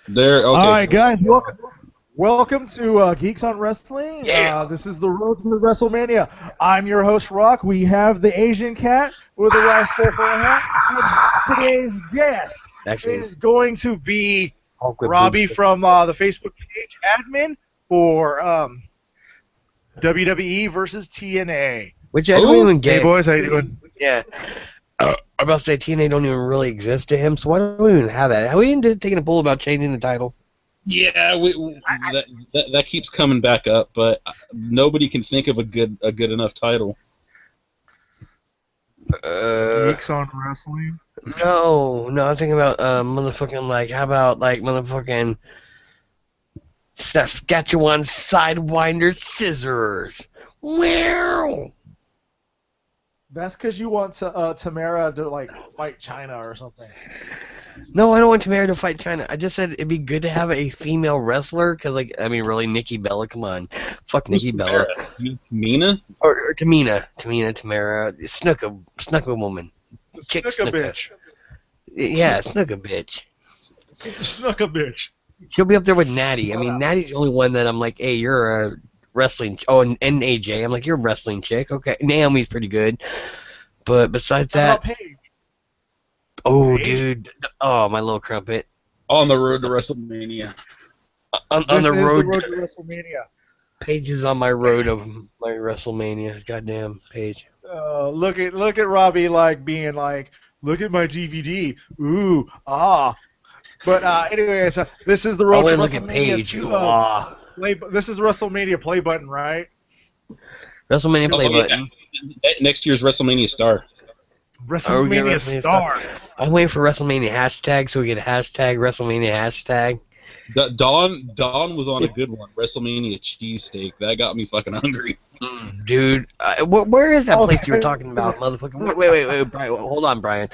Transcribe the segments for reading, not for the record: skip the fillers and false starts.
There. All Okay. right, guys, welcome to Geeks on Wrestling. This is the road to WrestleMania. I'm your host, Rock. We have the Asian cat with a rice bowl for a hat. And today's guest is going to be Robbie from the Facebook page admin for WWE versus TNA. Which I don't even get. Hey, boys, how you doing? Yeah. I'm about to say TNA don't even really exist to him, so why don't we even have that? Have we even taken a poll about changing the title? Yeah, that keeps coming back up, but nobody can think of a good enough title. Geeks on Wrestling? No, I'm thinking about motherfucking how about motherfucking Saskatchewan Sidewinder Scissors. Wow. That's because you want Tamara to fight China or something. No, I don't want Tamara to fight China. I just said it'd be good to have a female wrestler, because, really, Nikki Bella, come on. Fuck Nikki Bella. Mina? Or Tamara. Snuka woman. Chick Snuka bitch. Yeah, Snuka bitch. Snuka bitch. She'll be up there with Natty. I mean, Natty's the only one that I'm like, hey, you're a wrestling... Oh, and AJ. I'm like, you're a wrestling chick. Okay. Naomi's pretty good. But besides that... Paige? Oh, Paige? dude. Oh, my little crumpet. On the road to WrestleMania. On the road to WrestleMania. Paige is on my road of my WrestleMania. Goddamn, Paige. Look at Robbie being look at my DVD. Ooh, ah. But anyways, this is the road to WrestleMania. Look at Paige. Ah. This is WrestleMania play button, right? WrestleMania play button. Yeah. Next year's WrestleMania star. WrestleMania star. I'm waiting for WrestleMania hashtag so we get hashtag WrestleMania hashtag. Dawn was on a good one. WrestleMania cheesesteak. That got me fucking hungry. Dude, where is that place you were talking about, motherfucker? Wait, Brian. Hold on, Brian.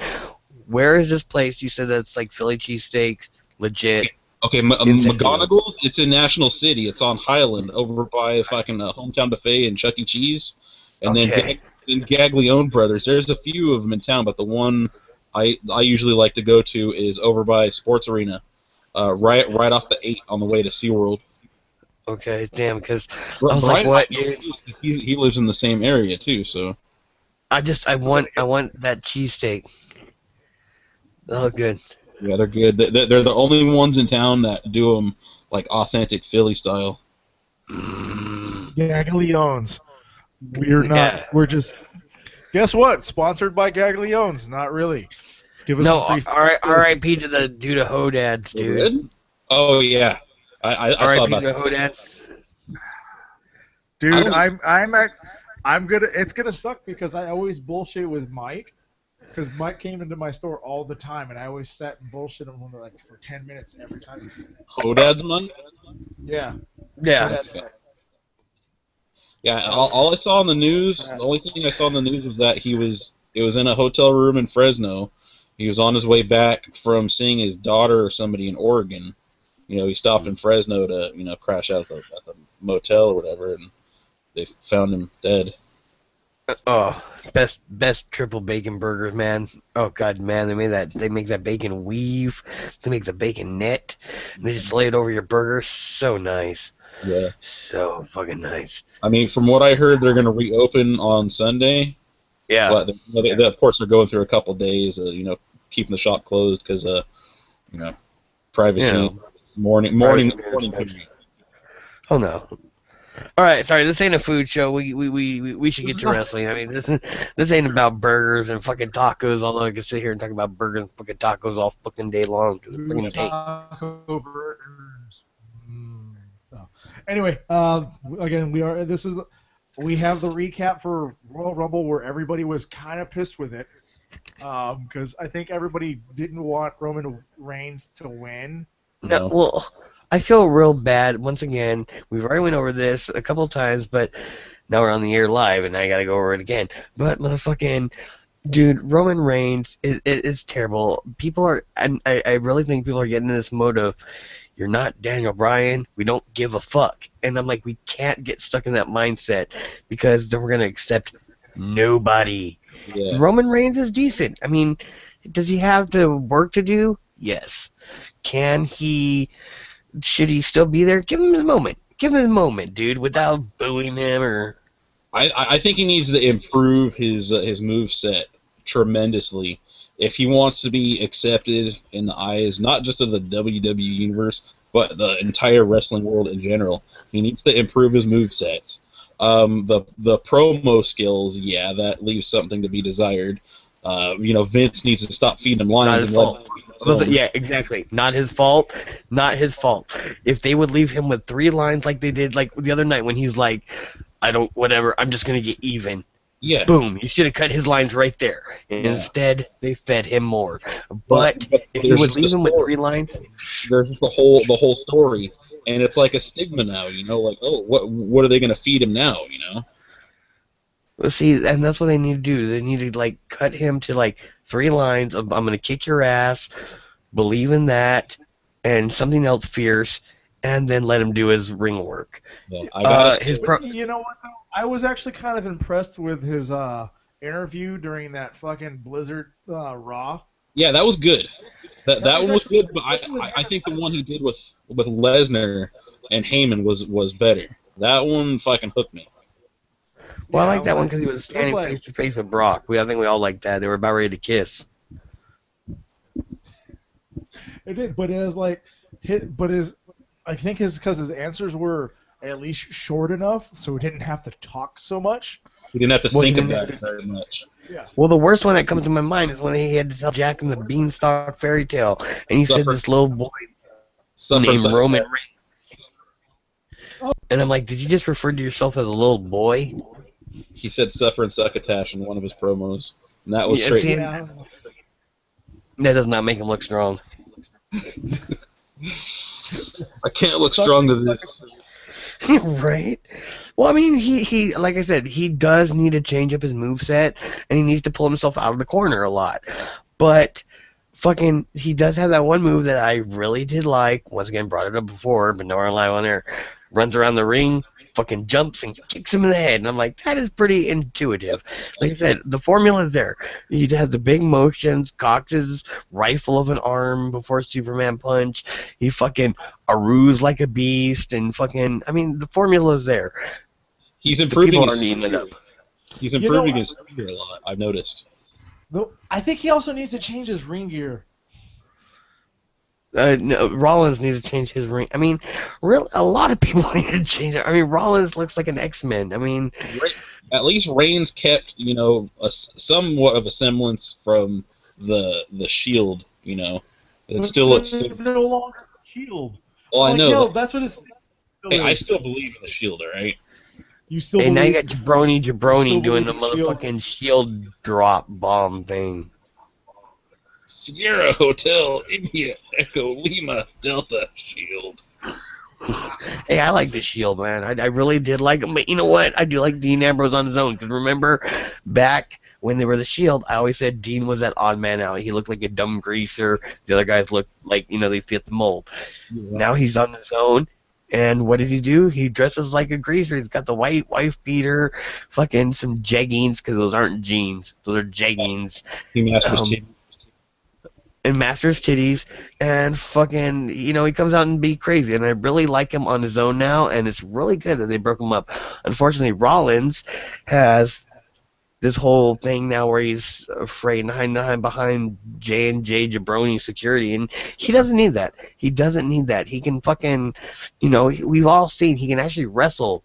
Where is this place? You said that's like Philly cheesesteak, legit. Okay, McGonagall's. It's in National City. It's on Highland, over by fucking Hometown Buffet and Chuck E. Cheese, and then Gaglione Brothers. There's a few of them in town, but the one I usually like to go to is over by Sports Arena, right off the 8 on the way to SeaWorld. Okay, damn, because I was Brian, like, what, dude? He lives in the same area too, so. I want that cheesesteak. Oh, good. Yeah, they're good. They're the only ones in town that do them like authentic Philly style. Gaglione's. We're not. Yeah. We're just. Guess what? Sponsored by Gaglione's. Not really. Give us some free. R.I.P. to the dude of Hodads, dude. Good? Oh yeah, I saw that. R.I.P. to Hodads. Dude, I'm gonna. It's gonna suck because I always bullshit with Mike. Because Mike came into my store all the time, and I always sat and bullshit him for 10 minutes every time. Hodad's Mike? Yeah. Yeah. Yeah. All I saw on the news, the only thing I saw in the news was that it was in a hotel room in Fresno. He was on his way back from seeing his daughter or somebody in Oregon. He stopped in Fresno to crash out at the motel or whatever, and they found him dead. Oh, best triple bacon burgers, man. Oh god, man, they make that bacon weave. They make the bacon net. And they just lay it over your burger. So nice. Yeah. So fucking nice. I mean, from what I heard, they're gonna reopen on Sunday. Yeah. But they, of course, they're going through a couple days, keeping the shop closed because privacy. Morning. Oh no. All right, sorry. This ain't a food show. We should get to wrestling. I mean, this ain't about burgers and fucking tacos. Although I can sit here and talk about burgers and fucking tacos all fucking day long because they're fucking taco burgers. Oh. Anyway, again, we have the recap for Royal Rumble where everybody was kind of pissed with it because I think everybody didn't want Roman Reigns to win. No, well, I feel real bad. Once again, we've already went over this a couple of times, but now we're on the air live, and I gotta go over it again. But motherfucking, dude, Roman Reigns is terrible. People are, and I really think people are getting in this mode of, you're not Daniel Bryan, we don't give a fuck. And I'm like, we can't get stuck in that mindset because then we're gonna accept nobody. Yeah. Roman Reigns is decent. I mean, does he have the work to do? Yes. Should he still be there? Give him his moment. Give him his moment, dude, without booing him or... I think he needs to improve his move set tremendously if he wants to be accepted in the eyes not just of the WWE universe but the entire wrestling world in general. He needs to improve his move sets. The promo skills, yeah, that leaves something to be desired. Vince needs to stop feeding him Not lines his and fault. let him. Yeah, exactly. Not his fault. Not his fault. If they would leave him with 3 lines like they did like the other night when he's like, whatever, I'm just going to get even. Yeah. Boom. You should have cut his lines right there. And Yeah. Instead, they fed him more. But if you would leave him with 3 lines... There's just the whole story, and it's like a stigma now, like, oh, what are they going to feed him now, Well, see, and that's what they need to do. They need to, like, cut him to, like, 3 lines of, I'm going to kick your ass, believe in that, and something else fierce, and then let him do his ring work. Yeah, You know what, though? I was actually kind of impressed with his interview during that fucking Blizzard Raw. Yeah, that was good. That one was good, but especially I think the one he did with Lesnar and Heyman was better. That one fucking hooked me. Well, I like that one because he was standing face to face with Brock. I think we all liked that. They were about ready to kiss. It did, but it was like, I think because his answers were at least short enough, so he didn't have to talk so much. He didn't have to think about it very much. Yeah. Well, the worst one that comes to my mind is when he had to tell Jack in the Beanstalk fairy tale, and he said this little boy named Roman Reigns. And I'm like, did you just refer to yourself as a little boy? He said "suffer and succotash" in one of his promos, and that was straight. That does not make him look strong. I can't look strong to this. Right? Well, I mean, he like I said, he does need to change up his moveset, and he needs to pull himself out of the corner a lot. But fucking, he does have that one move that I really did like. Once again, brought it up before, but nowhere live on there. Runs around the ring, fucking jumps and kicks him in the head, and I'm like, that is pretty intuitive. Like I said, the formula is there. He has the big motions, cocks his rifle of an arm before Superman punch. He fucking arroos like a beast, and fucking, I mean, the formula is there. He's improving. People aren't eating it up. He's improving his gear a lot. I've noticed. Though I think he also needs to change his ring gear. No, Rollins needs to change his ring. I mean, a lot of people need to change it. I mean, Rollins looks like an X-Men. I mean, at least Reigns kept, somewhat of a semblance from the Shield. It still looks no longer Shield. Well, I know. That's what it's. Hey, I still believe in the Shield, all right? You still. Hey, now you got Jabroni doing the motherfucking Shield drop bomb thing. Sierra Hotel, India, Echo, Lima, Delta, Shield. Hey, I like the Shield, man. I really did like him, but you know what? I do like Dean Ambrose on his own. Because remember, back when they were the Shield, I always said Dean was that odd man out. He looked like a dumb greaser. The other guys looked like, they fit the mold. Yeah. Now he's on his own. And what does he do? He dresses like a greaser. He's got the white wife beater, fucking some jeggings, because those aren't jeans. Those are jeggings. He masters and masters titties, and fucking, he comes out and be crazy, and I really like him on his own now, and it's really good that they broke him up. Unfortunately, Rollins has this whole thing now where he's afraid behind J&J Jabroni security, and he doesn't need that. He doesn't need that. He can fucking, we've all seen he can actually wrestle.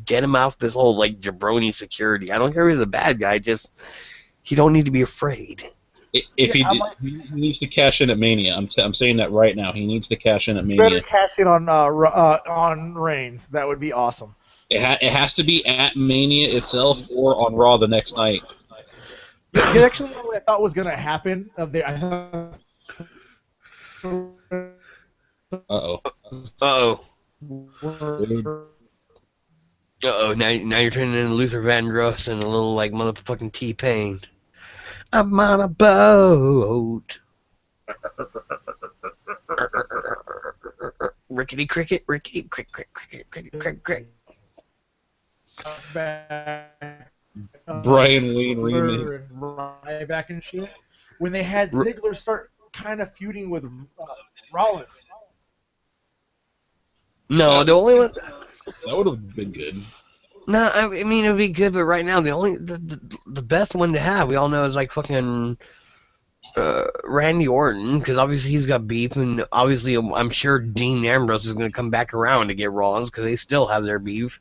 Get him off this whole, Jabroni security. I don't care if he's a bad guy, just, he don't need to be afraid. If he needs to cash in at Mania. I'm saying that right now. He needs to cash in at Mania. Better cash in on Reigns. That would be awesome. It has to be at Mania itself or on Raw the next night. Actually, what I thought was going to happen. Uh-oh. Now you're turning into Luther Vandross and a little motherfucking T-Pain. I'm on a boat. Rickety cricket, rickety cricket, cricket, cricket. Brian Wayne remake. Back and shit. When they had Ziggler start kind of feuding with Rollins. No, the only one. That would have been good. No, I mean it would be good, but right now the best one to have we all know is like fucking Randy Orton, because obviously he's got beef, and obviously I'm sure Dean Ambrose is going to come back around to get Rollins because they still have their beef.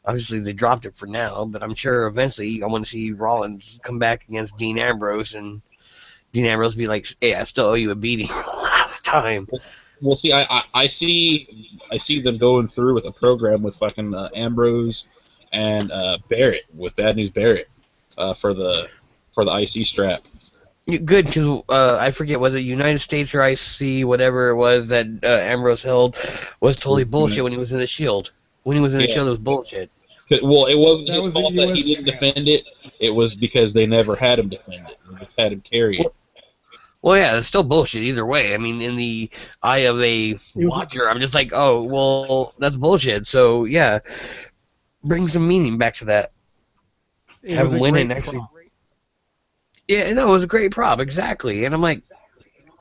Obviously they dropped it for now, but I'm sure eventually I want to see Rollins come back against Dean Ambrose, and Dean Ambrose be like, "Hey, I still owe you a beating from last time." Well, see, I see them going through with a program with fucking Ambrose and Barrett, with Bad News Barrett, for the IC strap. Good, because I forget whether United States or IC, whatever it was that Ambrose held, was totally bullshit when he was in the Shield. When he was in the Shield, it was bullshit. Well, it wasn't his was fault that he didn't defend it. It was because they never had him defend it. They just had him carry it. Well, yeah, it's still bullshit either way. I mean, in the eye of a watcher, I'm just like, oh, well, that's bullshit. So, yeah, bring some meaning back to that. Have him win and actually... Yeah, no, it was a great prop, exactly. And I'm like,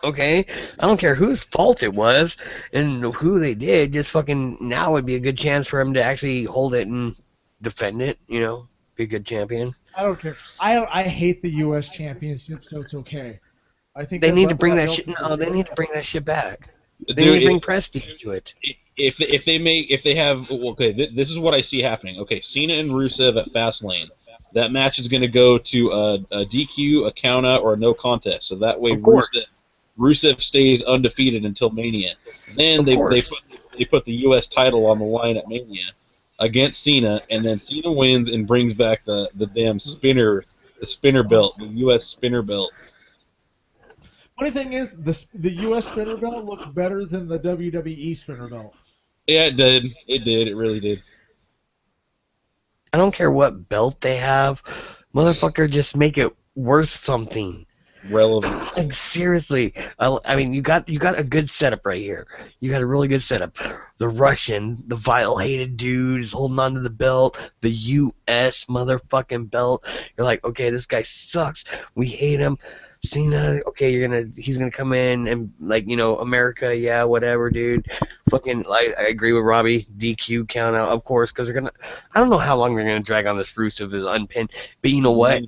okay, I don't care whose fault it was and who they did, just fucking now would be a good chance for him to actually hold it and defend it, you know, be a good champion. I don't care. I hate the U.S. Championship, so it's okay. I think they need to bring that shit. No, they need to bring that shit back. They need to bring prestige to it. If they have, okay, this is what I see happening. Okay, Cena and Rusev at Fastlane. That match is going to go to a DQ, a count out, or a no contest. So that way Rusev stays undefeated until Mania. Then they put the U.S. title on the line at Mania against Cena, and then Cena wins and brings back the damn spinner belt, the U.S. spinner belt. Funny thing is, the U.S. spinner belt looked better than the WWE spinner belt. Yeah, it did. It did. It really did. I don't care what belt they have, motherfucker. Just make it worth something. Relevant. Like seriously, I mean, you got a good setup right here. You got a really good setup. The Russian, the vile-hated dude is holding on to the belt. The U.S. motherfucking belt. You're like, okay, this guy sucks. We hate him. Cena, okay, he's gonna come in and like, you know, America, yeah, whatever, dude. Fucking, I agree with Robbie. DQ count out, of course, because they're gonna. I don't know how long they're gonna drag on this Rusev is unpinned, but you know what?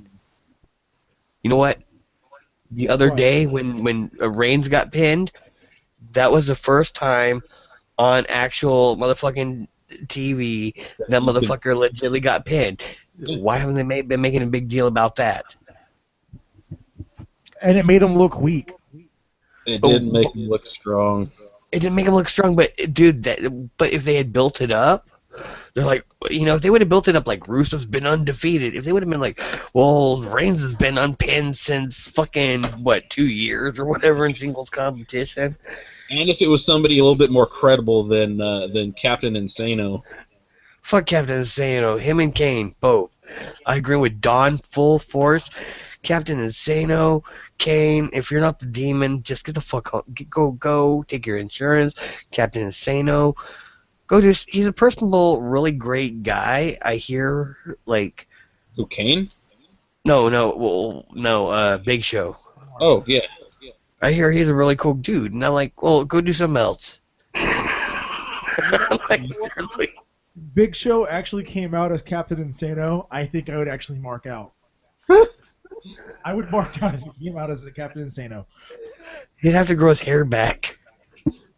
You know what? The other day when Reigns got pinned, that was the first time on actual motherfucking TV that motherfucker legitimately got pinned. Why haven't they been making a big deal about that? And it made him look weak. It didn't make him look strong. It didn't make him look strong, but dude, but if they had built it up, they're like, you know, if they would have built it up like Rusev's been undefeated, if they would have been like, well, Reigns has been unpinned since fucking, 2 years or whatever in singles competition. And if it was somebody a little bit more credible than Captain Insano. Fuck Captain Insano. Him and Kane, both. I agree with Don full force. Captain Insano, Kane, if you're not the demon, just get the fuck home. Go, take your insurance. Captain Insano, he's a personable, really great guy. I hear, like... Who, Kane? No, Big Show. Oh, yeah. I hear he's a really cool dude, and I'm like, well, go do something else. Like, seriously. Big Show actually came out as Captain Insano. I think I would actually mark out. I would mark out if he came out as a Captain Insano. He'd have to grow his hair back.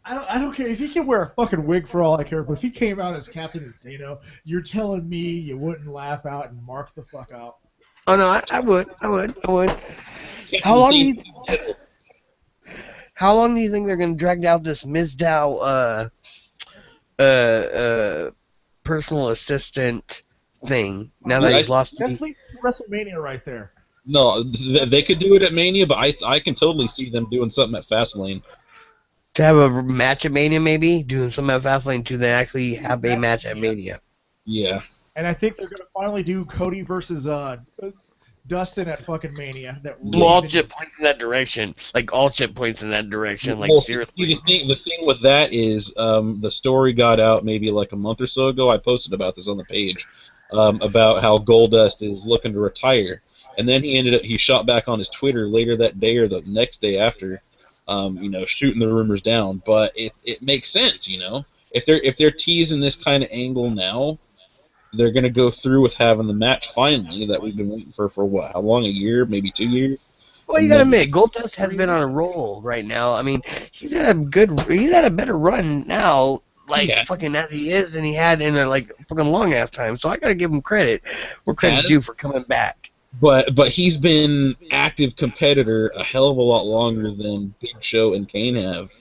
I don't care if he can wear a fucking wig for all I care, but if he came out as Captain Insano, you're telling me you wouldn't laugh out and mark the fuck out. Oh no, I would. How long do you think they're gonna drag out this Mizdow personal assistant thing now that he's lost? That's like WrestleMania right there. No, they could do it at Mania, but I can totally see them doing something at Fastlane. To have a match at Mania, maybe? Doing something at Fastlane to then actually have a match at Mania. Yeah. And I think they're going to finally do Cody versus Dustin at fucking Mania. All shit points in that direction. Like, all shit points in that direction. Like, seriously. The thing with that is the story got out maybe like a month or so ago. I posted about this on the page about how Goldust is looking to retire. And then he shot back on his Twitter later that day or the next day after shooting the rumors down. But it makes sense, if they're teasing this kind of angle now, they're gonna go through with having the match finally that we've been waiting for what? How long? A year? Maybe 2 years? Well, you And gotta then admit, Goldust has been on a roll right now. I mean, he's had a better run now, like yeah, fucking as he is, than he had in a like fucking long ass time. So I gotta give him credit where he credit's has. due for coming back. But he's been active competitor a hell of a lot longer than Big Show and Kane have.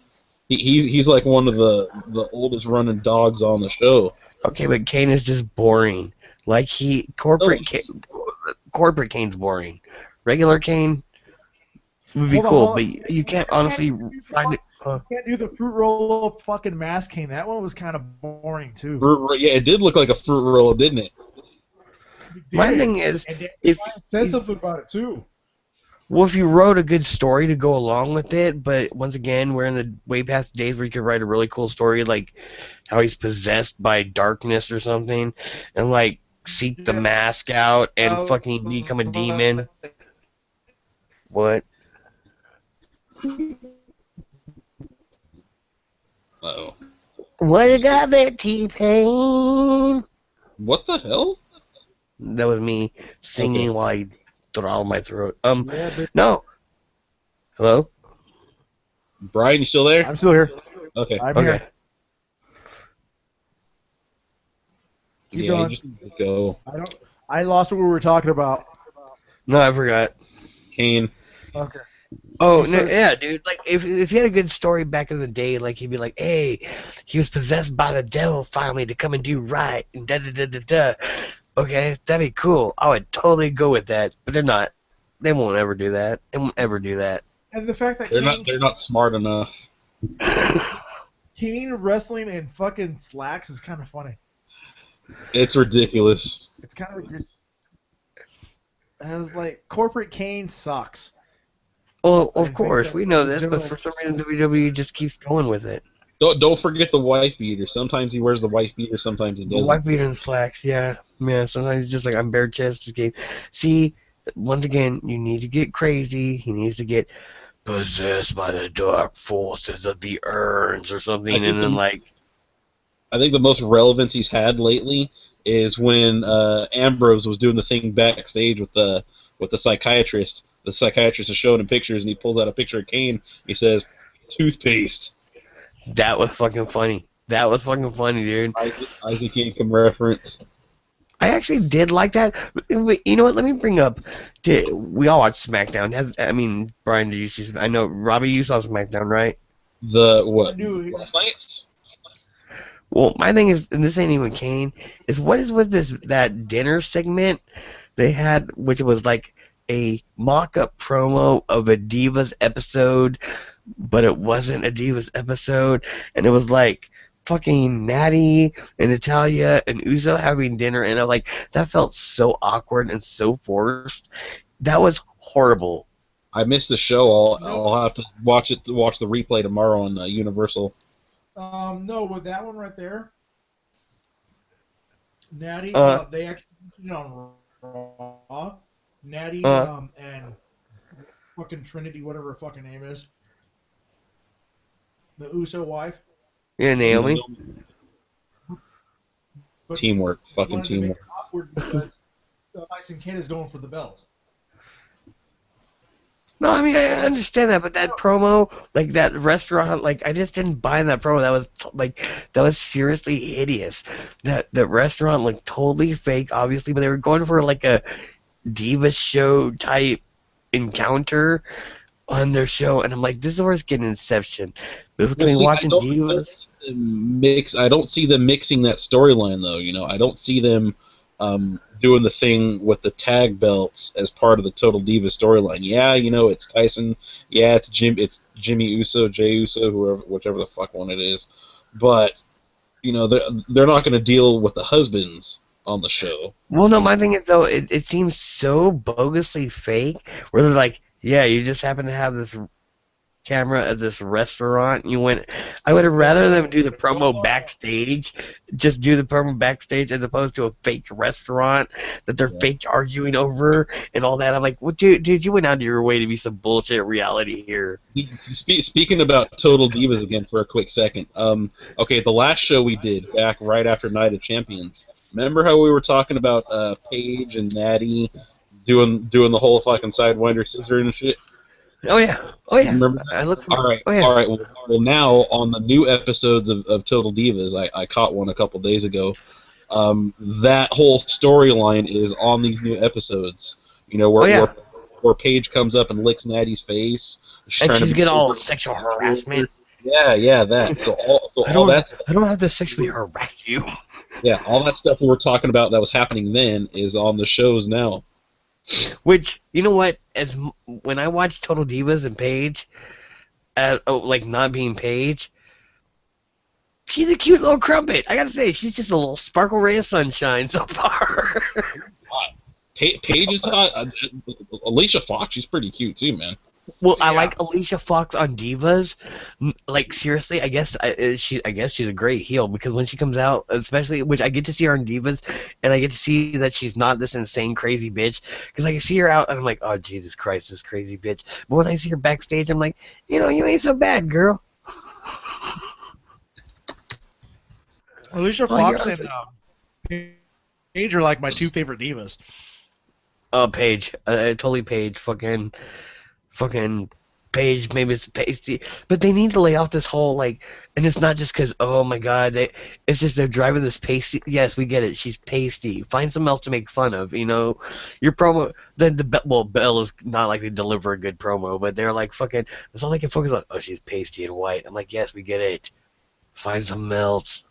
He's like one of the oldest running dogs on the show. Okay, but Kane is just boring. Like Oh, corporate Kane's boring. Regular Kane would be Hold on, cool, hold but on. you can't honestly find it. You can't do the fruit roll up fucking mask cane. That one was kind of boring too. yeah, it did look like a fruit roll, didn't it? My thing is, and if said something about it too. well, if you wrote a good story to go along with it, but once again, we're in the way past days where you could write a really cool story, like how he's possessed by darkness or something, and like seek the mask out and fucking become a demon. What? Uh-oh. What you got there, T-Pain? What the hell? That was me singing Okay. while I throttled my throat. Yeah, No. Hello? Brian, you still there? I'm still here. Okay. I'm Okay. here. Keep Yeah, going. you just need to go. I lost what we were talking about. No, I forgot. Kane. Okay. Oh, You no, said- yeah, dude. Like, if he had a good story back in the day, like, he'd be like, hey, he was possessed by the devil finally to come and do right, and da-da-da-da-da. Okay, that'd be cool. I would totally go with that, but they're not. They won't ever do that. They won't ever do that. And the fact that They're not smart enough. Kane wrestling in fucking slacks is kind of funny. It's ridiculous. It's kind of good. I was like, corporate Kane sucks. Well, I of think course, that we know in this, but general- for some reason WWE just keeps going with it. Don't forget the wife beater. Sometimes he wears the wife beater, sometimes he The doesn't. white beater and slacks, yeah. Yeah, sometimes it's just like, I'm bare chest this game. See, once again, you need to get crazy. He needs to get possessed by the dark forces of the urns or something, and then, like... I think the most relevance he's had lately is when Ambrose was doing the thing backstage with the psychiatrist. The psychiatrist is showing him pictures, and he pulls out a picture of Kane. He says, "Toothpaste." That was fucking funny. That was fucking funny, dude. Isaac Yankem reference. I actually did like that. Wait, you know what? Let me bring up. We all watched SmackDown. Brian, did you see? I know, Robbie, you saw SmackDown, right? The what? Dude. Last night's? Well, my thing is, and this ain't even Kane, is what is with that dinner segment they had, which was like a mock-up promo of a Divas episode, but it wasn't a Divas episode, and it was like fucking Natty and Natalia and Uso having dinner, and I'm like, that felt so awkward and so forced. That was horrible. I missed the show. I'll have to watch the replay tomorrow on Universal. No, with that one right there, Natty, they actually on Raw. Natty and fucking Trinity, whatever her fucking name is, the Uso wife. Yeah, Naomi. But Teamwork, fucking wanted to make teamwork. it awkward because Tyson Kidd is going for the belt. No, I mean, I understand that, but that promo, like that restaurant, like I just didn't buy that promo. That was seriously hideous. That restaurant looked totally fake, obviously, but they were going for like a diva show type encounter on their show, and I'm like, this is where it's getting Inception. Between watching divas, I don't see them mixing that storyline though. I don't see them doing the thing with the tag belts as part of the Total Diva storyline. Yeah, it's Tyson. Yeah, it's Jimmy Uso, Jey Uso, whichever the fuck one it is. But they're not going to deal with the husbands on the show. Well, no, my thing is though, it seems so bogusly fake. Where they're like, yeah, you just happen to have this camera at this restaurant. I would have rather them do the promo backstage, just do the promo backstage as opposed to a fake restaurant that they're fake arguing over and all that. I'm like, well, dude, you went out of your way to be some bullshit reality here. Speaking about Total Divas again for a quick second. Okay, the last show we did back right after Night of Champions. Remember how we were talking about Paige and Natty doing the whole fucking Sidewinder scissor and shit? Oh yeah. Remember that? I look. All right. Well, now on the new episodes of Total Divas, I caught one a couple days ago. That whole storyline is on these new episodes. You know where Paige comes up and licks Natty's face, and she's getting all sexual harassment. Yeah, that. I don't have to sexually harass you. Yeah, all that stuff we were talking about that was happening then is on the shows now. Which, you know what? When I watch Total Divas and Paige, like not being Paige, she's a cute little crumpet. I gotta say, she's just a little sparkle ray of sunshine so far. Paige is hot. Alicia Fox, she's pretty cute too, man. Well, I like Alicia Fox on Divas. Like seriously, I guess she's a great heel because when she comes out, especially which I get to see her on Divas, and I get to see that she's not this insane crazy bitch. Because I can see her out, and I'm like, oh Jesus Christ, this crazy bitch. But when I see her backstage, I'm like, you ain't so bad, girl. Alicia Fox and Paige are like my two favorite divas. Paige, totally Paige, fucking Paige, maybe it's pasty, but they need to lay off this whole like, and it's not just because oh my god, it's just they're driving this pasty. Yes, we get it. She's pasty. Find something else to make fun of. Your promo. Belle is not like they deliver a good promo, but they're like fucking. That's all they can focus on. Oh, she's pasty and white. I'm like, yes, we get it. Find something else.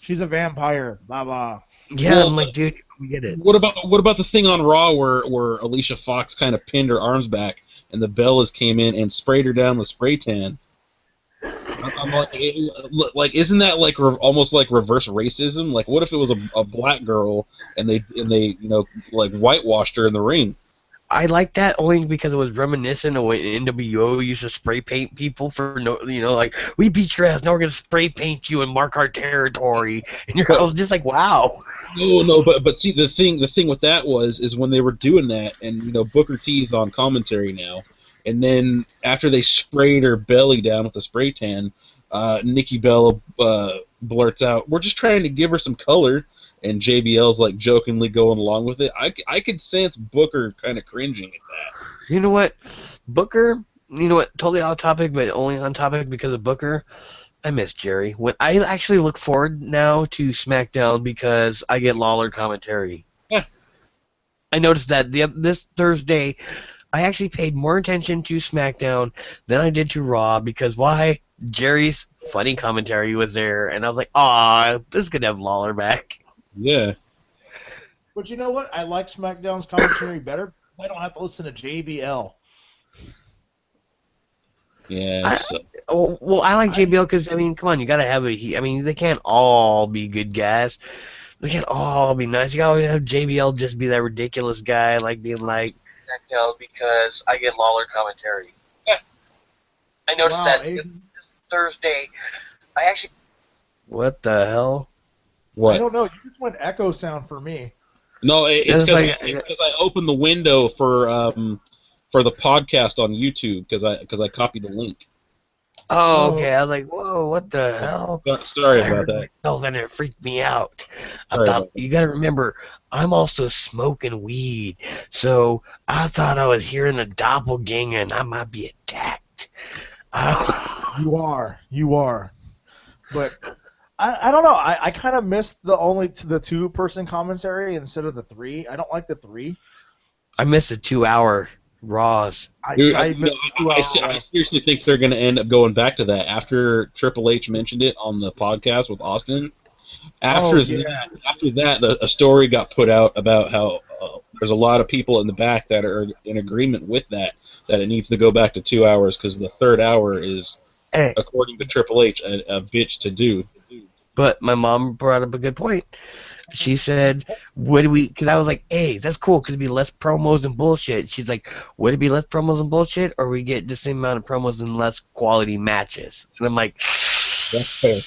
She's a vampire. Blah blah. Yeah, well, I'm like, dude, we get it. What about the thing on Raw where Alicia Fox kind of pinned her arms back and the Bellas came in and sprayed her down with spray tan? I'm like, isn't that like almost like reverse racism? Like, what if it was a black girl and they like whitewashed her in the ring? I like that only because it was reminiscent of when NWO used to spray paint people for like we beat your ass, now we're gonna spray paint you and mark our territory, and I was just like, wow. No, but see the thing with that is when they were doing that, and Booker T's on commentary now, and then after they sprayed her belly down with a spray tan, Nikki Bella blurts out, "We're just trying to give her some color." And JBL's like jokingly going along with it. I could sense Booker kind of cringing at that. You know what, Booker? You know what? Totally off topic, but only on topic because of Booker. I miss Jerry. When I actually look forward now to SmackDown because I get Lawler commentary. Yeah. I noticed that this Thursday, I actually paid more attention to SmackDown than I did to Raw because why? Jerry's funny commentary was there, and I was like, "Aw, this is gonna have Lawler back." Yeah. But you know what? I like SmackDown's commentary better. I don't have to listen to JBL. Yeah. Well, I like JBL because, come on, you got to have they can't all be good guys. They can't all be nice. You got to have JBL just be that ridiculous guy, like being like, SmackDown because I get Lawler commentary. Yeah. I noticed that this Thursday, I actually... What the hell? What? I don't know. You just went echo sound for me. No, it's because I opened the window for the podcast on YouTube because I copied the link. Oh, okay. I was like, whoa, what the hell? Sorry about that. Oh, then it freaked me out. I thought you got to remember, I'm also smoking weed, so I thought I was hearing the doppelganger and I might be attacked. You are, but. I don't know. I kind of missed the 2-person commentary instead of the 3. I don't like the 3. I missed the 2-hour Raws. I seriously think they're going to end up going back to that after Triple H mentioned it on the podcast with Austin. After that, a story got put out about how there's a lot of people in the back that are in agreement with that it needs to go back to 2 hours because the third hour is, according to Triple H, a bitch to do. But my mom brought up a good point. she said, would we, because I was like, hey, that's cool, could it be less promos and bullshit? She's like, would it be less promos and bullshit, or we get the same amount of promos and less quality matches? And I'm like, That's fair.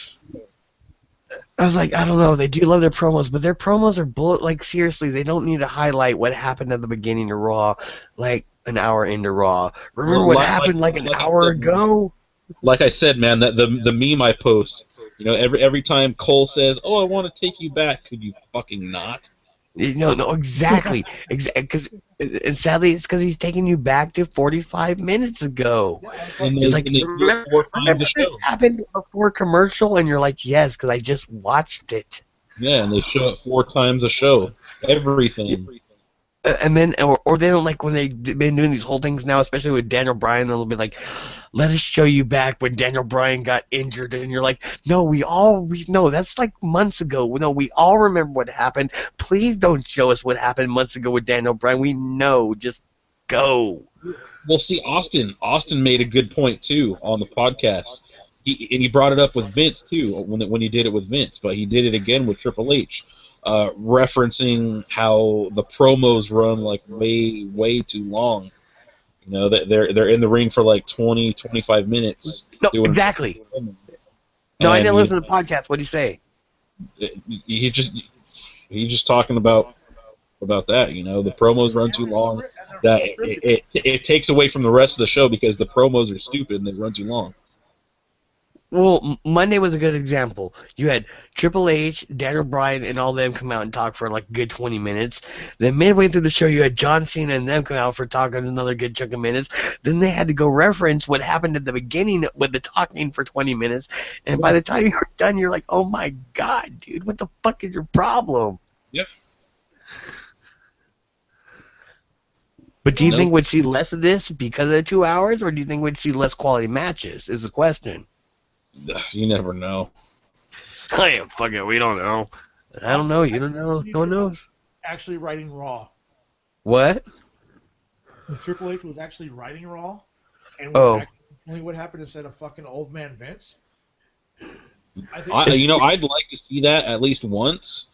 I was like, I don't know, they do love their promos, but their promos are like, seriously, they don't need to highlight what happened at the beginning of Raw, like an hour into Raw. Remember what happened like an hour ago? Like I said, man, that the meme I post, you know, every time Cole says, "Oh, I want to take you back," could you fucking not? No, exactly. And sadly, it's because he's taking you back to 45 minutes ago. And It's like, and they do it 4 times remember a this show. happened before commercial? And you're like, yes, because I just watched it. Yeah, and they show it 4 times a show. Everything. And then, or they don't, like, when they've been doing these whole things now, especially with Daniel Bryan, they'll be like, let us show you back when Daniel Bryan got injured. And you're like, no, no, that's like months ago. No, we all remember what happened. Please don't show us what happened months ago with Daniel Bryan. We know. Just go. Well, see, Austin made a good point, too, on the podcast. He brought it up with Vince, too, when he did it with Vince, but he did it again with Triple H. Referencing how the promos run like way too long. You know, that they're in the ring for like 20-25 minutes. No, exactly. No, I didn't listen to the podcast. What do you say? He's just talking about that. You know, the promos run too long. That it takes away from the rest of the show because the promos are stupid and they run too long. Well, Monday was a good example. You had Triple H, Daniel Bryan, and all them come out and talk for like a good 20 minutes. Then midway through the show, you had John Cena and them come out for talking another good chunk of minutes. Then they had to go reference what happened at the beginning with the talking for 20 minutes. And by the time you're done, you're like, oh my god, dude, what the fuck is your problem? Yep. But do you think we'd see less of this because of the 2 hours, or do you think we'd see less quality matches, is the question. You never know. Oh, yeah, fuck it, we don't know. I don't know, you don't know, no one knows. Actually writing Raw. What? If Triple H was actually writing Raw, and only what happened instead of fucking old man Vince. I'd like to see that at least once.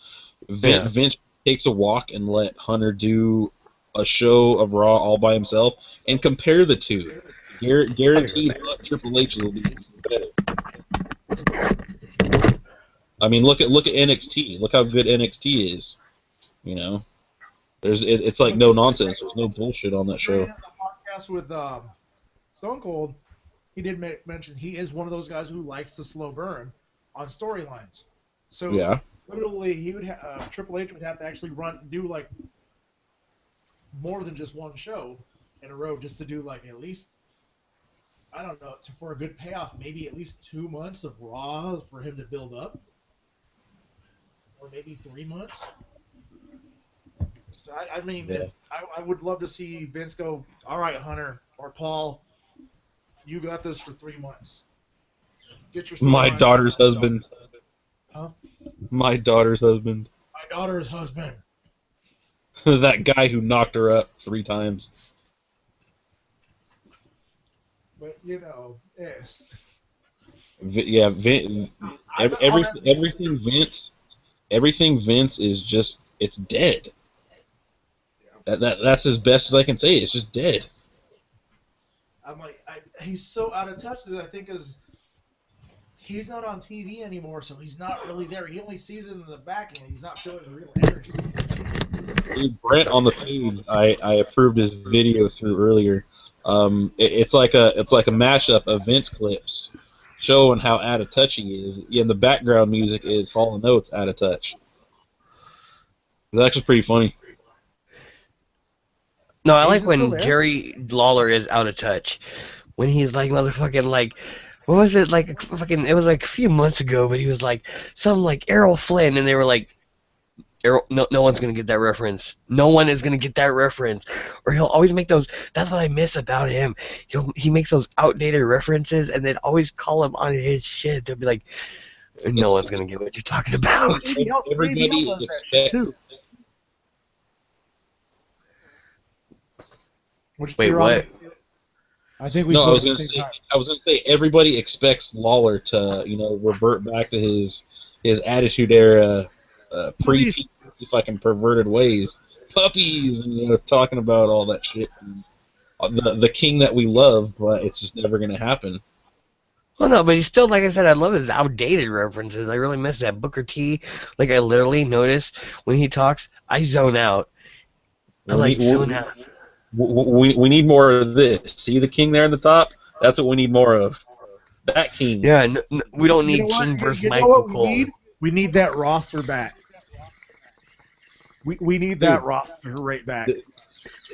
Vince takes a walk and let Hunter do a show of Raw all by himself and compare the two. Guaranteed Triple H will be better. I mean, look at NXT. Look how good NXT is. You know, it's like no nonsense. There's no bullshit on that show. The podcast with Stone Cold, he did mention he is one of those guys who likes to slow burn on storylines. So literally, he would Triple H would have to actually do like more than just one show in a row, just to do like at least, I don't know, for a good payoff, maybe at least 2 months of Raw for him to build up, or maybe 3 months. So I would love to see Vince go, all right, Hunter or Paul, you got this for 3 months. Get your My daughter's husband. Huh? My daughter's husband. My daughter's husband. That guy who knocked her up 3 times. But you know, yes. Everything Vince is just, it's dead. That's as best as I can say. It's just dead. I'm like, he's so out of touch that I think he's not on TV anymore, so he's not really there. He only sees it in the back, and he's not showing the real energy. Brent on the page, I approved his video through earlier. It's like a mashup of Vince clips showing how out of touch he is. And the background music is Hall & Oates Out of Touch. It's actually pretty funny. No, I like when Jerry Lawler is out of touch. When he's like motherfucking like, what was it, like fucking, it was like a few months ago, but he was like some like Errol Flynn, and they were like, Errol, no one's gonna get that reference. No one is gonna get that reference. Or he'll always make those. That's what I miss about him. He makes those outdated references, and they'd always call him on his shit. They'll be like, no one's gonna get what you're talking about. Everybody expects. Wait, what? I think we. No, I was gonna say everybody expects Lawler to, revert back to his Attitude Era pre fucking perverted ways, puppies, and talking about all that shit. And the king that we love, but it's just never gonna happen. Well, no, but he's still, like I said, I love his outdated references. I really miss that Booker T. Like, I literally notice when he talks, I zone out. Zone out. We need more of this. See the king there in the top? That's what we need more of. That king. Yeah, we don't need King versus Michael Cole. We need that roster back. We need that roster right back.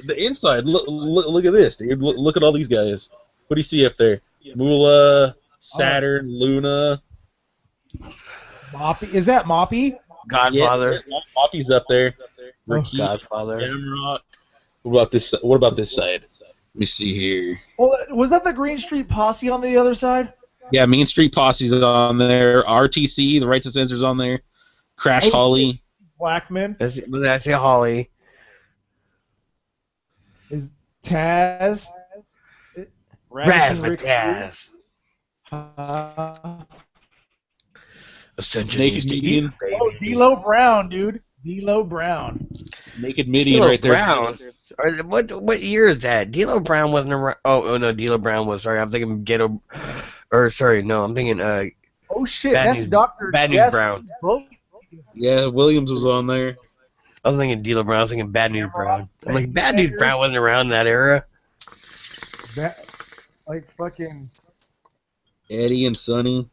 The inside, look at this, dude. Look at all these guys. What do you see up there? Moolah, Saturn, Luna. Moppy, is that Moppy? Godfather. Yeah, Moppy's up there. Ricky, Godfather. Shamrock. What about this side? Let me see here. Well, was that the Green Street Posse on the other side? Yeah, Main Street Posse's on there. RTC, the Rights and Censors on there. Crash Holly. Blackman. That's Holly. Is Taz? Razzmatazz. Essentially, Naked Median. Oh, D'Lo Brown, dude. D'Lo Brown. Naked Median right there. Brown. What year is that? D'Lo Brown wasn't around. Oh no, D'Lo Brown was. Sorry, I'm thinking Ghetto. Or sorry, no, I'm thinking. Oh shit, that's Dr. Bad News Brown. Yeah, Williams was on there. I was thinking D'Lo Brown. I was thinking Bad News Brown. I'm like, Bad News Brown wasn't around that era. Like fucking Eddie and Sonny.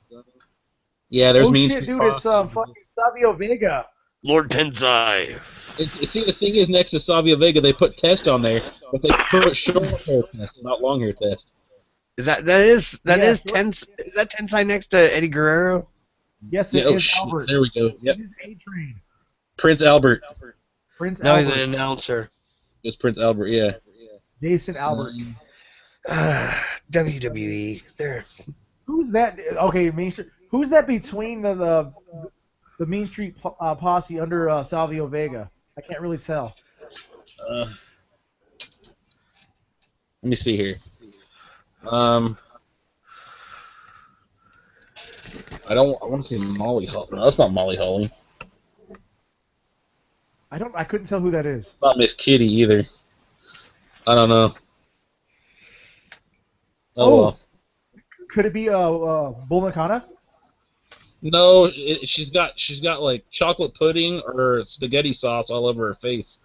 Yeah, there's Mean shit, Street dude, Posse. it's fucking Savio Vega. Lord Tensai. See, the thing is, next to Savio Vega, they put Test on there, but they put short hair Test, not long hair Test. Is that Tensai next to Eddie Guerrero? Yes, it is Albert. There we go. Yep. It is A-Train. Prince Albert. Prince No, Albert. he's an announcer. It's Prince Albert, yeah. Jason Albert. WWE. There. Who's that? Okay, Main Street. Who's that between the Mean Street Posse under Salvio Vega? I can't really tell. Let me see here. I want to see Molly Holly. No, that's not Molly Holly. I couldn't tell who that is. Not Miss Kitty either. I don't know. Oh well. Could it be Bull Nakano? No, she's got like chocolate pudding or spaghetti sauce all over her face.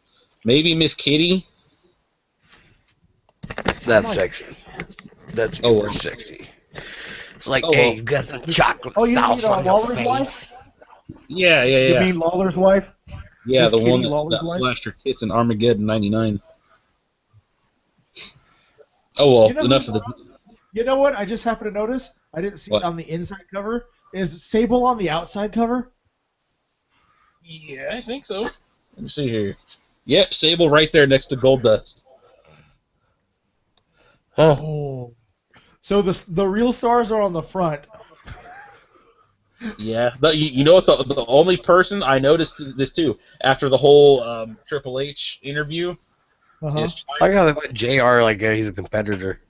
Maybe Miss Kitty. That's sexy. That's sexy. It's like, hey, you got some chocolate sauce on your face. Wife? Yeah. You mean Lawler's wife? Yeah, Miss the Kitty, one Lawler's that wife? flashed her tits in Armageddon '99. Oh well, enough of the. You know what? I just happened to notice. I didn't see it on the inside cover. Is Sable on the outside cover? Yeah, I think so. Let me see here. Yep, Sable right there next to Goldust. Huh. Oh. So the real stars are on the front. Yeah, but you know what? The only person I noticed this too after the whole Triple H interview is I gotta put JR like he's a competitor.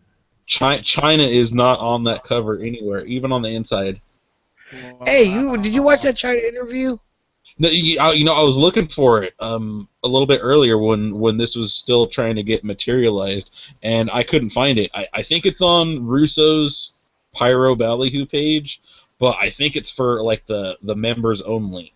China is not on that cover anywhere, even on the inside. Hey, did you watch that China interview? No, I was looking for it a little bit earlier when this was still trying to get materialized, and I couldn't find it. I think it's on Russo's Pyro Ballyhoo page, but I think it's for like the members only.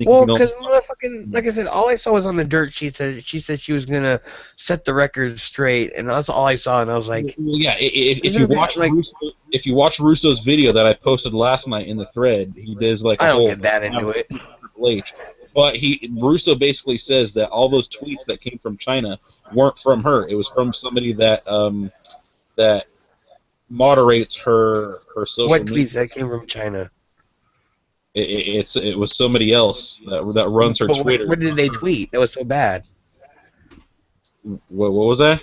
Well, because motherfucking, like I said, all I saw was on the dirt sheet. She said she was gonna set the record straight, and that's all I saw. And I was like, well, yeah. If you watch Russo's video that I posted last night in the thread, he does like I don't get that into it. Triple H. But Russo basically says that all those tweets that came from China weren't from her. It was from somebody that that moderates her social What media. tweets that came from China? It was somebody else that runs her Twitter. What did they tweet? That was so bad. What was that?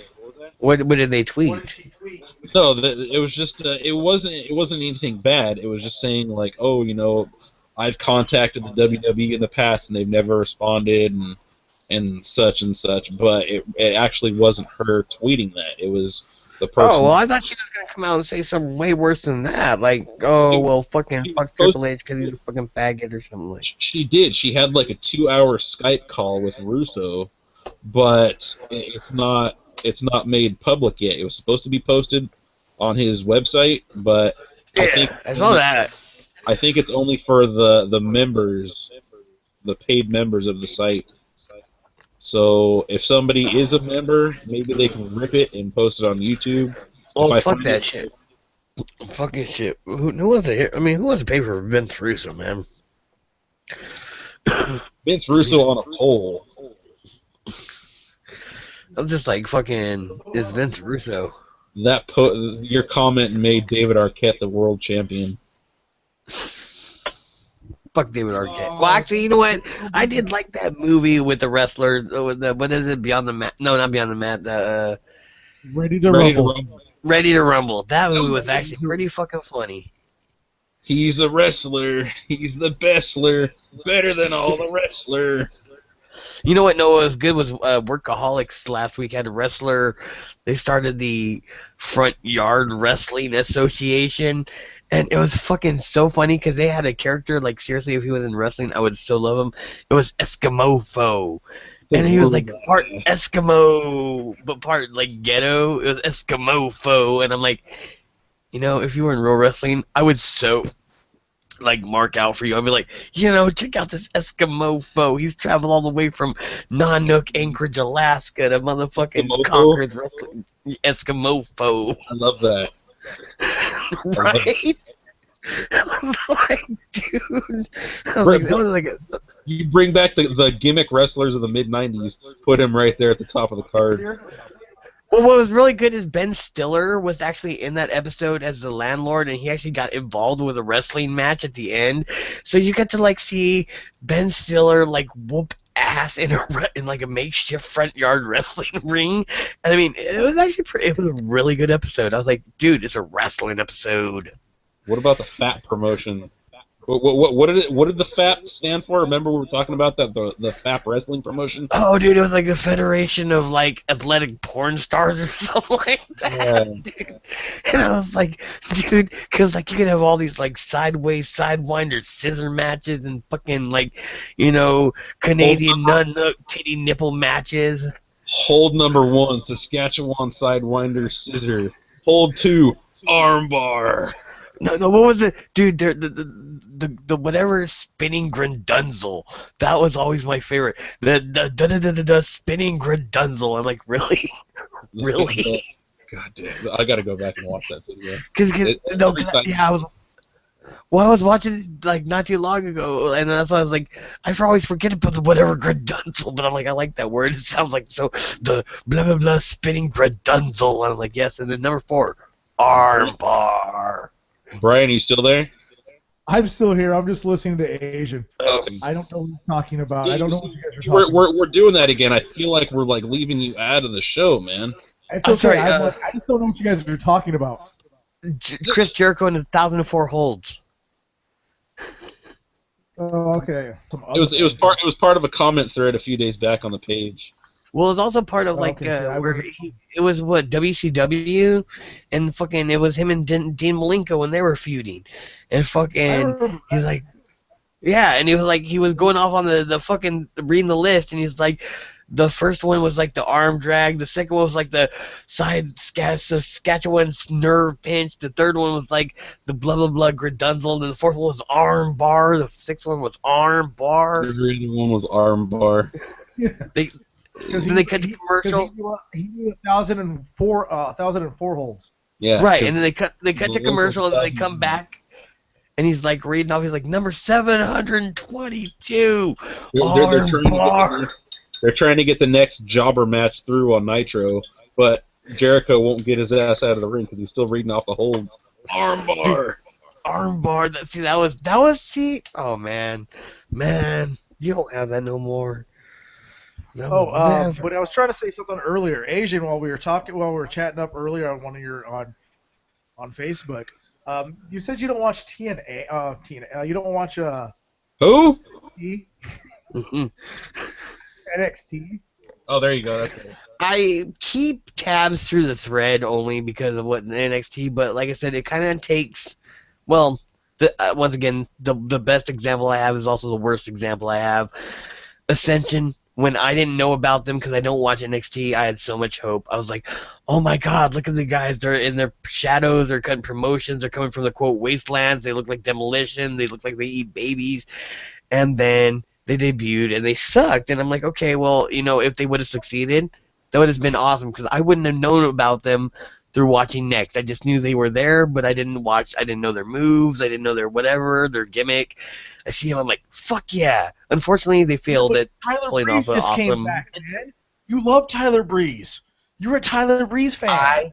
What did they tweet? What did she tweet? No, it was just it wasn't anything bad. It was just saying like, oh, I've contacted the WWE in the past and they've never responded and such and such. But it actually wasn't her tweeting that. It was The Oh, person. well, I thought she was gonna come out and say something way worse than that. Like, oh, well, fucking fuck Triple H because he's a fucking faggot or something like. She did. She had like a 2-hour Skype call with Russo, but it's not made public yet. It was supposed to be posted on his website, but Yeah, I saw that. I think it's only for the members, the paid members of the site. So if somebody is a member, maybe they can rip it and post it on YouTube. Oh, If I fuck find that it, shit. Fucking shit. Who wants to hear? I mean, who wants to pay for Vince Russo, man? Vince Russo on a pole. I'm just like, fucking, it's Vince Russo. Your comment made David Arquette the world champion. Fuck David Arquette. Well, actually, you know what? I did like that movie with the wrestler. With the, what is it? Beyond the Mat? No, not Beyond the Mat. The Ready to Rumble. Ready to Rumble. That movie was actually pretty fucking funny. He's a wrestler. He's the bestler. Better than all the wrestler. You know what? No, what was good was Workaholics last week had a wrestler. They started the Front Yard Wrestling Association, and it was fucking so funny because they had a character, like, seriously, if he was in wrestling, I would still love him. It was Eskimo-Fo. And he was like part Eskimo, but part like ghetto. It was Eskimo-Fo. And I'm like, you know, if you were in real wrestling, I would so like mark out for you. I'd be like, you know, check out this Eskimo-Fo. He's traveled all the way from Nanook, Anchorage, Alaska to motherfucking Concord wrestling. Eskimo-Fo. I love that. Right? I was like, dude. I was like, that was like you bring back the gimmick wrestlers of the mid-90s, put him right there at the top of the card. Well, what was really good is Ben Stiller was actually in that episode as the landlord, and he actually got involved with a wrestling match at the end. So you get to like see Ben Stiller like whoop ass in like a makeshift front yard wrestling ring. And I mean, it was actually it was a really good episode. I was like, dude, it's a wrestling episode. What about the FAP promotion? What did the FAP stand for? Remember we were talking about that the FAP wrestling promotion? Oh, dude, it was like the Federation of like Athletic Porn Stars or something like that. Yeah. Dude. And I was like, dude, because like you could have all these like sideways, sidewinder scissor matches and fucking like, you know, Canadian nun titty nipple matches. Hold number 1, Saskatchewan sidewinder scissor. Hold 2, armbar. No, what was it, dude? The whatever spinning Grandunzel. That was always my favorite. The spinning Grandunzel. I'm like, really, really? God damn! I gotta go back and watch that video. I was watching it like not too long ago, and that's why I was like, I always forget about the whatever Grandunzel, but I'm like, I like that word. It sounds like so the blah blah blah spinning Grandunzel, and I'm like, yes. And then number 4, armbar. Brian, are you still there? I'm still here. I'm just listening to Asian. Okay. I don't know what he's talking about. I don't know what you guys are talking about. We're doing that again. I feel like we're like leaving you out of the show, man. It's okay. Sorry, I just don't know what you guys are talking about. Chris Jericho and 1,004 holds. Oh, okay. It was part of a comment thread a few days back on the page. Well, it's also part of like where it was what WCW, and fucking it was him and Dean Malenko when they were feuding, and fucking he's like, yeah, and he was like he was going off on the fucking reading the list, and he's like, the first one was like the arm drag, the second one was like the side Saskatchewan's nerve pinch, the third one was like the blah blah blah Grandunzel, and the fourth one was arm bar, the sixth one was arm bar, the one was arm bar. Yeah. Then they cut the commercial. He knew 1,004 holds. Yeah. Right, and then they cut the commercial, and then they come back, and he's like reading off. He's like number 722. They're trying to get the next jobber match through on Nitro, but Jericho won't get his ass out of the ring because he's still reading off the holds. Armbar. Armbar. See. Oh man, you don't have that no more. But I was trying to say something earlier, Asian, while we were chatting up earlier on one of your on Facebook. You said you don't watch TNA. You don't watch who? NXT. Oh, there you go. That's right. I keep tabs through the thread only because of what in NXT, but like I said, it kind of takes. Well, once again, the best example I have is also the worst example I have. Ascension. When I didn't know about them because I don't watch NXT, I had so much hope. I was like, oh my god, look at the guys. They're in their shadows. They're cutting promotions. They're coming from the, quote, wastelands. They look like demolition. They look like they eat babies. And then they debuted, and they sucked. And I'm like, okay, well, if they would have succeeded, that would have been awesome because I wouldn't have known about them through watching Next. I just knew they were there, but I didn't watch. I didn't know their moves. I didn't know their whatever, their gimmick. I see them, I'm like, fuck yeah. Unfortunately, they failed at Tyler pulling Breeze off an just came awesome. back, man. You love Tyler Breeze. You're a Tyler Breeze fan.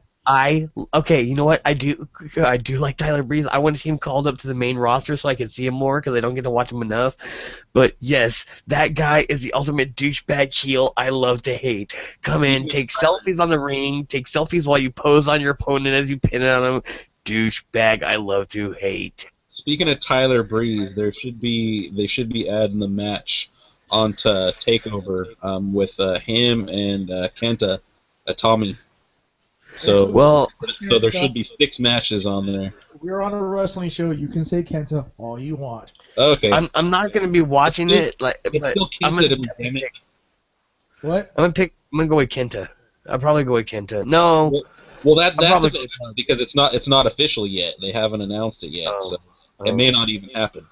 Okay, you know what? I do like Tyler Breeze. I want to see him called up to the main roster so I can see him more because I don't get to watch him enough. But yes, that guy is the ultimate douchebag heel I love to hate. Come in, take selfies on the ring, take selfies while you pose on your opponent as you pin on him. Douchebag I love to hate. Speaking of Tyler Breeze, they should be adding the match onto Takeover with him and Kenta Tommy. So there should be 6 matches on there. We're on a wrestling show. You can say Kenta all you want. Okay. I'm not gonna be watching it, but I'm gonna damn it. What? I'm gonna go with Kenta. I'll probably go with Kenta. No. Well, that's because it's not official yet. They haven't announced it yet, so it may not even happen.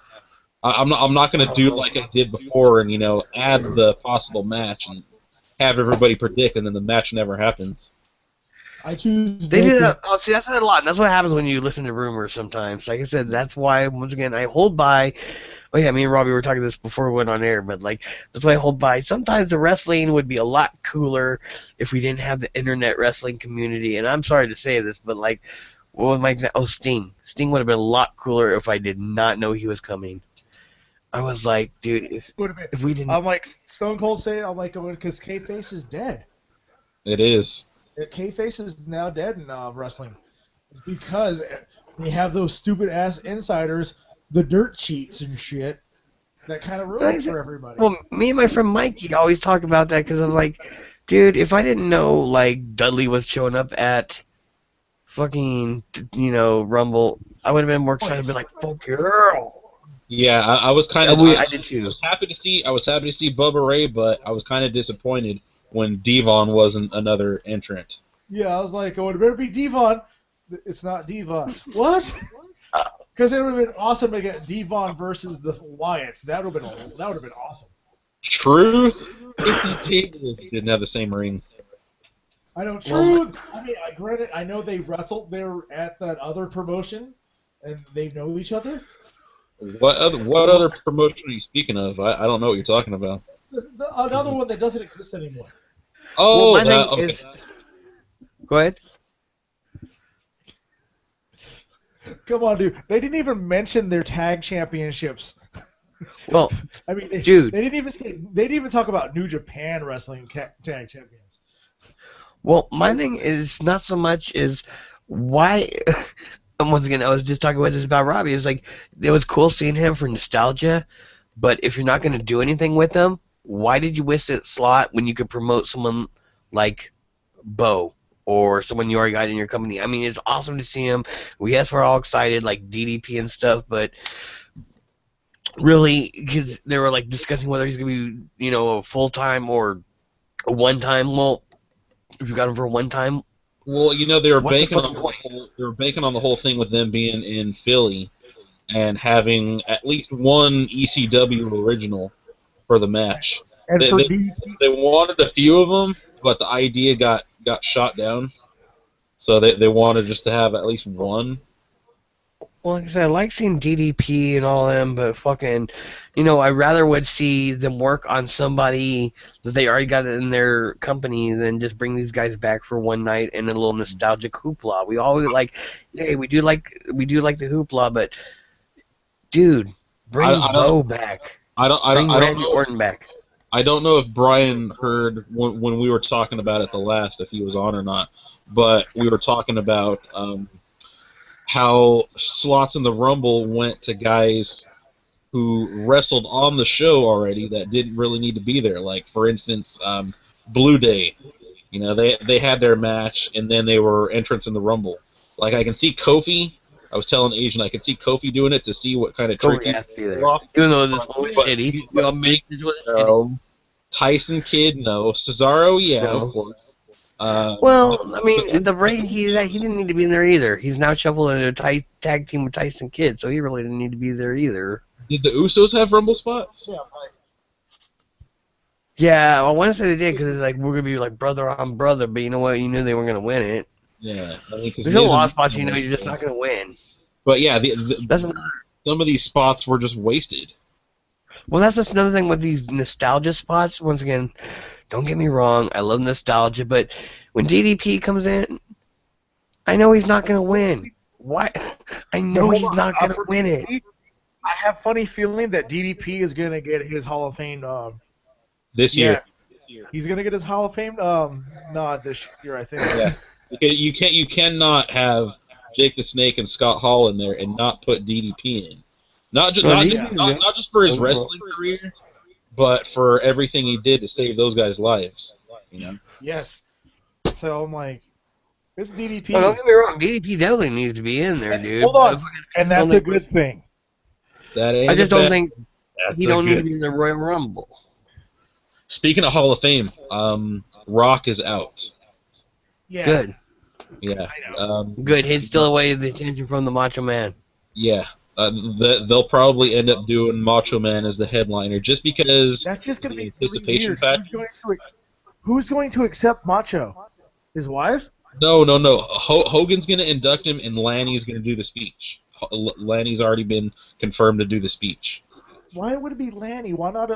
I'm not going to do like I did before and add the possible match and have everybody predict and then the match never happens. I choose. They do that. Oh, see, that's a lot. And that's what happens when you listen to rumors sometimes. Like I said, that's why once again I hold by. Oh yeah, me and Robbie were talking this before we went on air, but that's why I hold by. Sometimes the wrestling would be a lot cooler if we didn't have the internet wrestling community. And I'm sorry to say this, but what was my example? Oh, Sting. Sting would have been a lot cooler if I did not know he was coming. I was like, dude, if we didn't. I'm like Stone Cold saying, I'm like, because K-Face is dead. It is. K-Face is now dead in wrestling. It's because they have those stupid ass insiders, the dirt cheats and shit, that kind of ruin it for everybody. Well, me and my friend Mikey always talk about that because I'm like, dude, if I didn't know Dudley was showing up at fucking Rumble, I would have been more excited to be like, fuck girl. Yeah, I was kind of. I did too. I was happy to see Bubba Ray, but I was kind of disappointed when Devon wasn't another entrant. Yeah, I was like, oh, it better be Devon. It's not Devon. What? Because it would have been awesome to get Devon versus the Wyatts. That would have been awesome. Truth, if the tables didn't have the same ring. I know. Truth. I mean, granted, I know they wrestled. They were at that other promotion, and they know each other. What other promotion are you speaking of? I don't know what you're talking about. Another one that doesn't exist anymore. Oh, my thing is. Go ahead. Come on, dude. They didn't even mention their tag championships. Well, I mean, dude, they didn't even talk about New Japan wrestling tag champions. Well, my thing is not so much is why. And once again, I was just talking about this about Robbie. It's like it was cool seeing him for nostalgia, but if you're not going to do anything with him, why did you waste that slot when you could promote someone like Bo or someone you already got in your company? I mean, it's awesome to see him. We're all excited, like DDP and stuff, but really, because they were discussing whether he's going to be, a full-time or a one-time. Well, if you got him for a one-time. Well, they were banking on the whole thing with them being in Philly and having at least one ECW original for the match. And they wanted a few of them, but the idea got shot down. So they wanted just to have at least one. Well, like I said, I like seeing DDP and all them, but fucking, I rather would see them work on somebody that they already got in their company than just bring these guys back for one night and a little nostalgic hoopla. We always we do like the hoopla, but dude, bring Bo back. Bring Randy Orton back. I don't know if Brian heard when we were talking about it the last, if he was on or not, but we were talking about how slots in the Rumble went to guys who wrestled on the show already that didn't really need to be there. Like, for instance, Blue Day. You know, they had their match, and then they were entrants in the Rumble. Like, I can see Kofi. I was telling Asian, I can see Kofi doing it to see what kind of trick Kobe he has to be can there. pull off. Even though this one was But, shitty. We but all admit this was shitty. no. Tyson Kidd, no. Cesaro, yeah, No. of course. Well, I mean, the rate he didn't need to be in there either. He's now shuffled into a tag team with Tyson Kidd, so he really didn't need to be there either. Did the Usos have Rumble spots? Yeah, I want to say they did because it's like we're gonna be like brother on brother, but you know what? You knew they weren't gonna win it. Yeah, I mean, There's a lot of spots you know you're just not gonna win. But yeah, That's some of these spots were just wasted. Well, that's just another thing with these nostalgia spots. Once again, don't get me wrong, I love nostalgia, but when DDP comes in, I know he's not gonna win. Why? I know he's not gonna win it. I have funny feeling that DDP is gonna get his Hall of Fame. This year. He's gonna get his Hall of Fame nod this year, I think. Yeah. You cannot have Jake the Snake and Scott Hall in there and not put DDP in. Not just for his wrestling career, but for everything he did to save those guys' lives. You know. Yes. So I'm like, this DDP. Well, don't get me wrong, DDP definitely needs to be in there, dude. Hold on, and that's a good thing. I just don't think he don't need to be in the Royal Rumble. Speaking of Hall of Fame, Rock is out. Yeah. Good. Yeah. Good. He'd still away the attention from the Macho Man. Yeah. They'll probably end up doing Macho Man as the headliner just because that's just going to be anticipation factor. Who's going to accept Macho? His wife? No. Hogan's going to induct him, and Lanny's going to do the speech. Lanny's already been confirmed to do the speech. Why would it be Lanny? Why not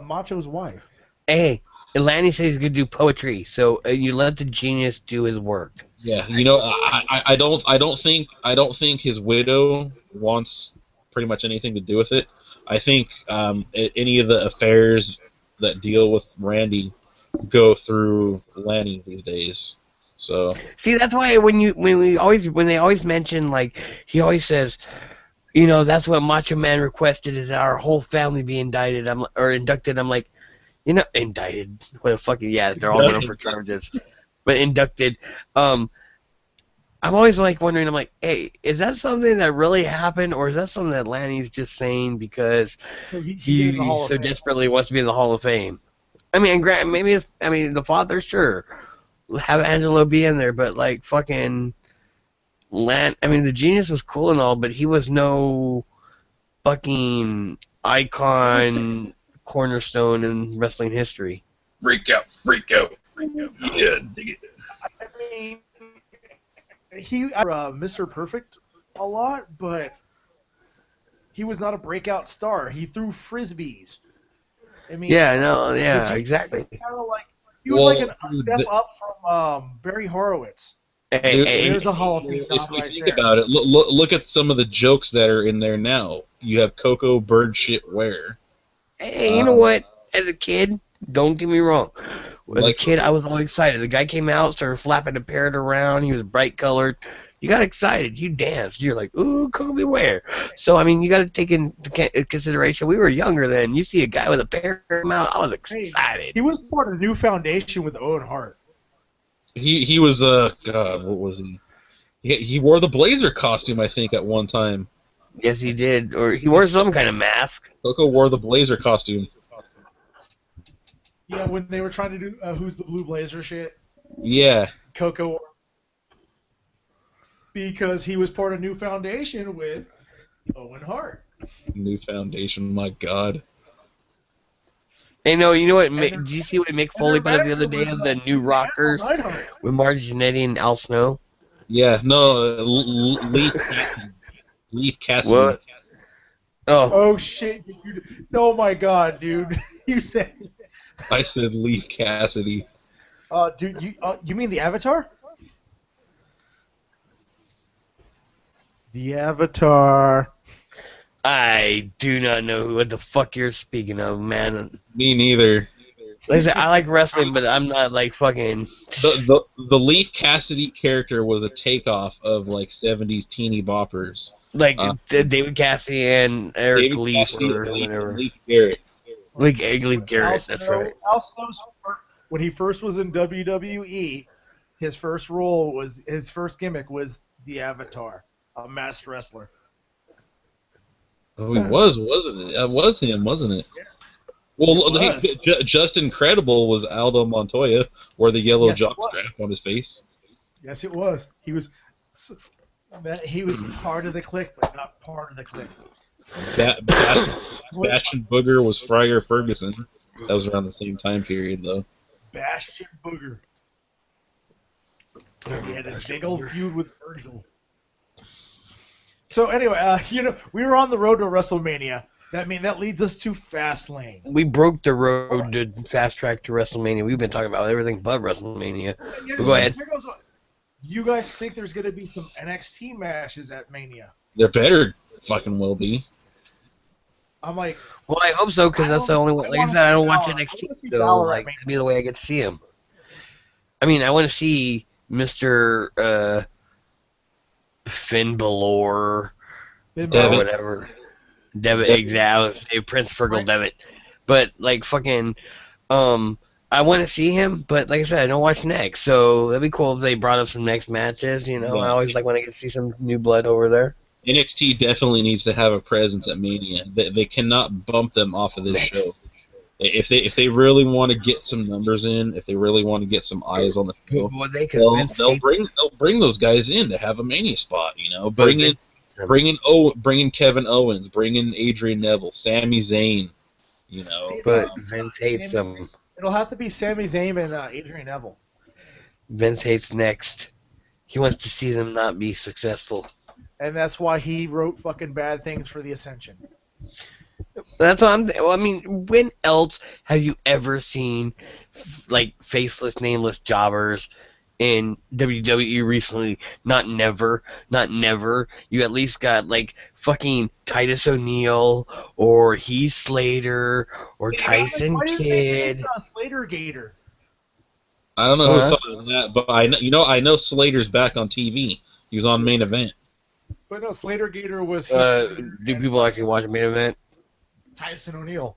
Macho's wife? Hey, Lanny says he's gonna do poetry, so you let the genius do his work. Yeah, you know, I don't think his widow wants pretty much anything to do with it. I think any of the affairs that deal with Randy go through Lanny these days. So see, that's why when they always mention, like, he always says, you know, that's what Macho Man requested, is our whole family be indicted. Or inducted. I'm like, you know, indicted. What the fuck? Yeah, they're all running for charges, but inducted. I'm always like wondering. I'm like, hey, is that something that really happened, or is that something that Lanny's just saying because he so desperately wants to be in the Hall of Fame? I mean, maybe it's. I mean, the father, sure, have Angelo be in there, but like fucking I mean, the genius was cool and all, but he was no fucking icon. Cornerstone in wrestling history. Freak out. Yeah, dig it. I mean, he Mr. Perfect a lot, but he was not a breakout star. He threw frisbees. I mean, exactly. He was like a step up from Barry Horowitz. There's a Hall of Fame nod right there. Think about it, look at some of the jokes that are in there now. You have Coco bird shit wear. Hey, you know what? As a kid, don't get me wrong. As a kid, I was all excited. The guy came out, started flapping the parrot around. He was bright colored. You got excited. You danced. You're like, ooh, Kobe Ware. So, I mean, you got to take into consideration. We were younger then. You see a guy with a parrot out. I was excited. He was part of the new foundation with Owen Hart. He was God, what was he? He wore the Blazer costume, I think, at one time. Yes, he did. Or he wore some kind of mask. Coco wore the Blazer costume. Yeah, when they were trying to do Who's the Blue Blazer shit. Yeah. Coco. Because he was part of New Foundation with Owen Hart. New Foundation, my God. Hey, no, you know what? Did you see what Mick Foley put up the other day of the New Rockers with Marge Jannetty and Al Snow? Yeah, no, Leaf Cassidy. What? Oh shit! Oh my God, dude! You said. I said Leaf Cassidy. Dude, you mean the Avatar? The Avatar. I do not know what the fuck you're speaking of, man. Me neither. Like I said, I like wrestling, but I'm not like fucking. The Leaf Cassidy character was a takeoff of like 70s teeny boppers. Like David Cassidy and Eric Leaf or whatever. Leaf Garrett. Leaf Garrett, that's right. when he first was in WWE, his first gimmick was the Avatar, a masked wrestler. Oh, he wasn't it? That was him, wasn't it? Yeah. Well, It was. Just Incredible was Aldo Montoya, wore the yellow Yes, it jock was. strap on his face. Yes, it was. He was part of the clique, but not part of the clique. Bastion Booger was Friar Ferguson. That was around the same time period, though. Bastion Booger. He had a big old feud with Virgil. So anyway, we were on the road to WrestleMania. That leads us to Fastlane. We broke the road to fast track to WrestleMania. We've been talking about everything but WrestleMania. But go ahead. You guys think there's going to be some NXT matches at Mania? There better fucking will be. I'm like, well, I hope so, because that's the only one. Like I said, I don't watch NXT, so like that'd be the way I get to see him. I mean, I want to see Mr. Finn Balor or whatever. Devitt, exactly. Prince Fergal Devitt. But like fucking, I want to see him. But like I said, I don't watch next, so that'd be cool if they brought up some next matches. You know, I always like when I get to see some new blood over there. NXT definitely needs to have a presence at Mania. They cannot bump them off of this show. If they really want to get some numbers in, if they really want to get some eyes on the show, they'll bring those guys in to have a Mania spot. You know, bring in Kevin Owens, bring in Adrian Neville, Sami Zayn. You know, but Vince hates them. It'll have to be Sami Zayn and Adrian Neville. Vince hates next. He wants to see them not be successful. And that's why he wrote fucking bad things for the Ascension. That's what I mean, when else have you ever seen like faceless, nameless jobbers in WWE recently? Not never. You at least got like fucking Titus O'Neil or Heath Slater or Tyson Kidd. Slater Gator. I don't know who's talking that, but I know Slater's back on TV. He was on Main Event. But no, Slater Gator was. Do people actually watch Main Event? Titus O'Neil.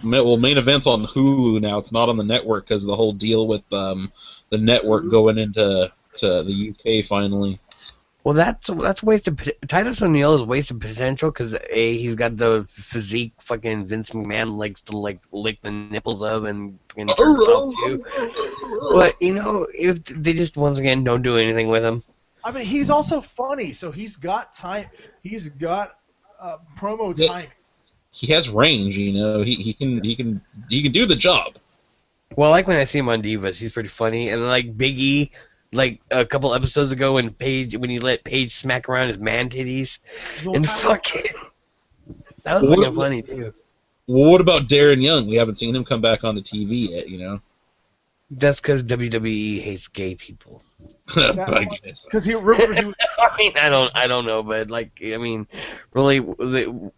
Well, Main Event's on Hulu now. It's not on the network because of the whole deal with the network going into the UK finally. Well, that's wasted. Titus O'Neil is wasted potential because he's got the physique fucking Vince McMahon likes to like lick the nipples of and fucking turn himself too. But if they just once again don't do anything with him. I mean, he's also funny, so he's got time. He's got promo time. He has range, He can do the job. Well, like when I see him on Divas, he's pretty funny. And like Big E, like a couple episodes ago when he let Paige smack around his man titties, and fucking that was fucking funny too. Well, what about Darren Young? We haven't seen him come back on the TV yet, That's because WWE hates gay people. I guess. Because I mean, I don't know, but like, I mean, really, once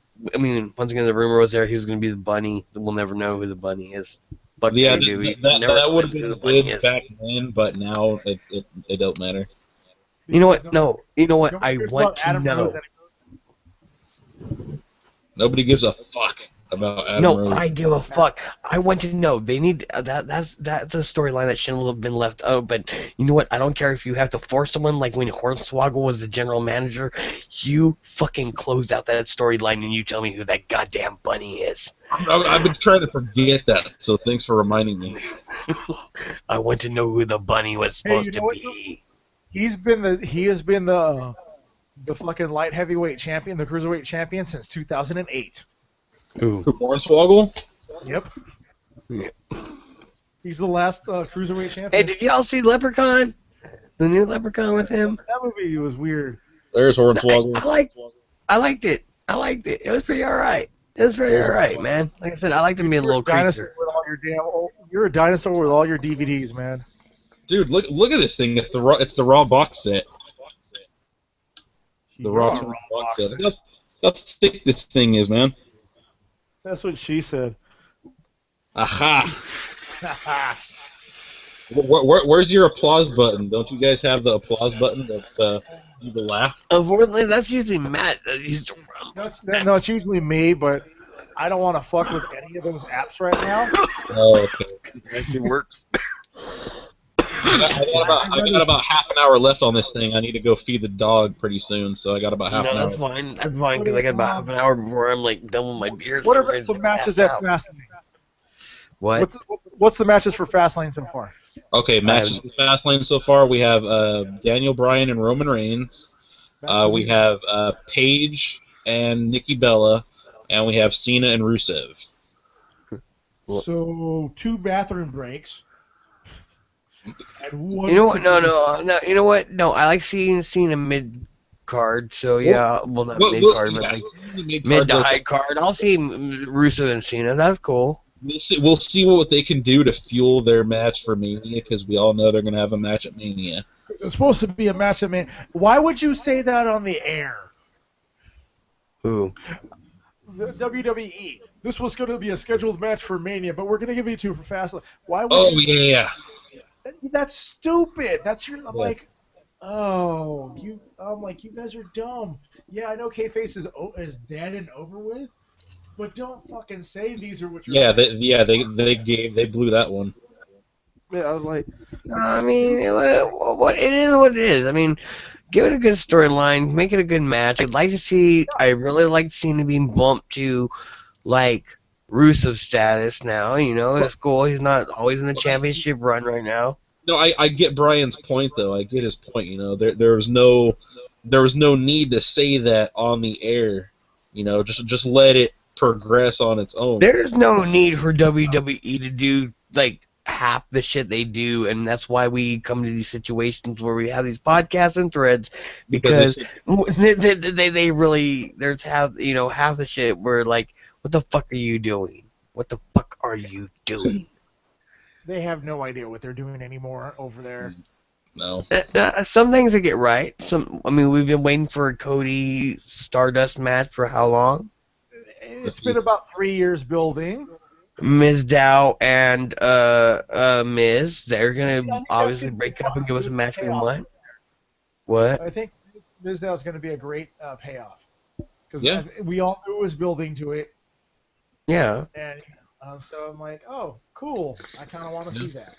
again, the rumor was there he was going to be the bunny. We'll never know who the bunny is. But yeah, that would have been good back then, but now it don't matter. You know what? No, you know what? I want to know. Nobody gives a fuck about Adam Rose. I give a fuck. I want to know. They need that's a storyline that shouldn't have been left open. You know what? I don't care if you have to force someone. Like when Hornswoggle was the general manager, you fucking close out that storyline and you tell me who that goddamn bunny is. I've been trying to forget that, so thanks for reminding me. I want to know who the bunny was supposed to be. He has been the fucking light heavyweight champion, the cruiserweight champion since 2008. Who? Hornswoggle? Yep. He's the last cruiserweight champion. Hey, did y'all see Leprechaun? The new Leprechaun with him? That movie was weird. There's Hornswoggle. I liked it. It was pretty alright. Man. Like I said, I liked him being a little creature. You're a dinosaur with all your DVDs, man. Dude, look at this thing. It's the Raw box set. The Raw box set. Look how thick this thing is, man. That's what she said. Aha! Where's your applause button? Don't you guys have the applause button that you can laugh? Unfortunately, that's usually Matt. No, it's usually me, but I don't want to fuck with any of those apps right now. Oh, okay. It actually works. I got about half an hour left on this thing. I need to go feed the dog pretty soon, so I got about half No, an hour. that's fine. That's fine, because I got about half an hour before I'm, like, done with my beer. What are some matches at Fastlane? What? What's the matches for Fastlane so far? Okay, matches for Fastlane so far. We have Daniel Bryan and Roman Reigns. We have Paige and Nikki Bella, and we have Cena and Rusev. So 2 bathroom breaks. And 1 You know what? No. You know what? No, I like seeing a mid card. So yeah, well not mid card, but like mid to high card. I'll see Rusev and Cena. That's cool. We'll see what they can do to fuel their match for Mania, because we all know they're going to have a match at Mania. It's supposed to be a match at Mania. Why would you say that on the air? Who? The WWE. This was going to be a scheduled match for Mania, but we're going to give you 2 for Fastlane. Why would you? Yeah. That's stupid. That's your like. Oh, I'm like, you guys are dumb. Yeah, I know K-Face is dead and over with, but don't fucking say these are what you're. They blew that one. Yeah, I was like. I mean, what it is, what it is. I mean, give it a good storyline, make it a good match. I'd like to see. I really like seeing him being bumped to, like, Rusev status now. You know, it's cool. He's not always in the championship run right now. No, I get Brian's point though. I get his point. You know, there was no need to say that on the air. You know, just let it progress on its own. There's no need for WWE to do like half the shit they do, and that's why we come to these situations where we have these podcasts and threads, because they really, there's half the shit where, like, what the fuck are you doing? What the fuck are you doing? They have no idea what they're doing anymore over there. No. Some things they get right. I mean, we've been waiting for a Cody Stardust match for how long? It's been about 3 years building. Ms. Dow and Miz, they're gonna obviously break up and give us a match we want. What? I think Ms. Dow is going to be a great payoff, because we all knew it was building to it. Yeah. And so I'm like, oh, cool. I kind of want to see that.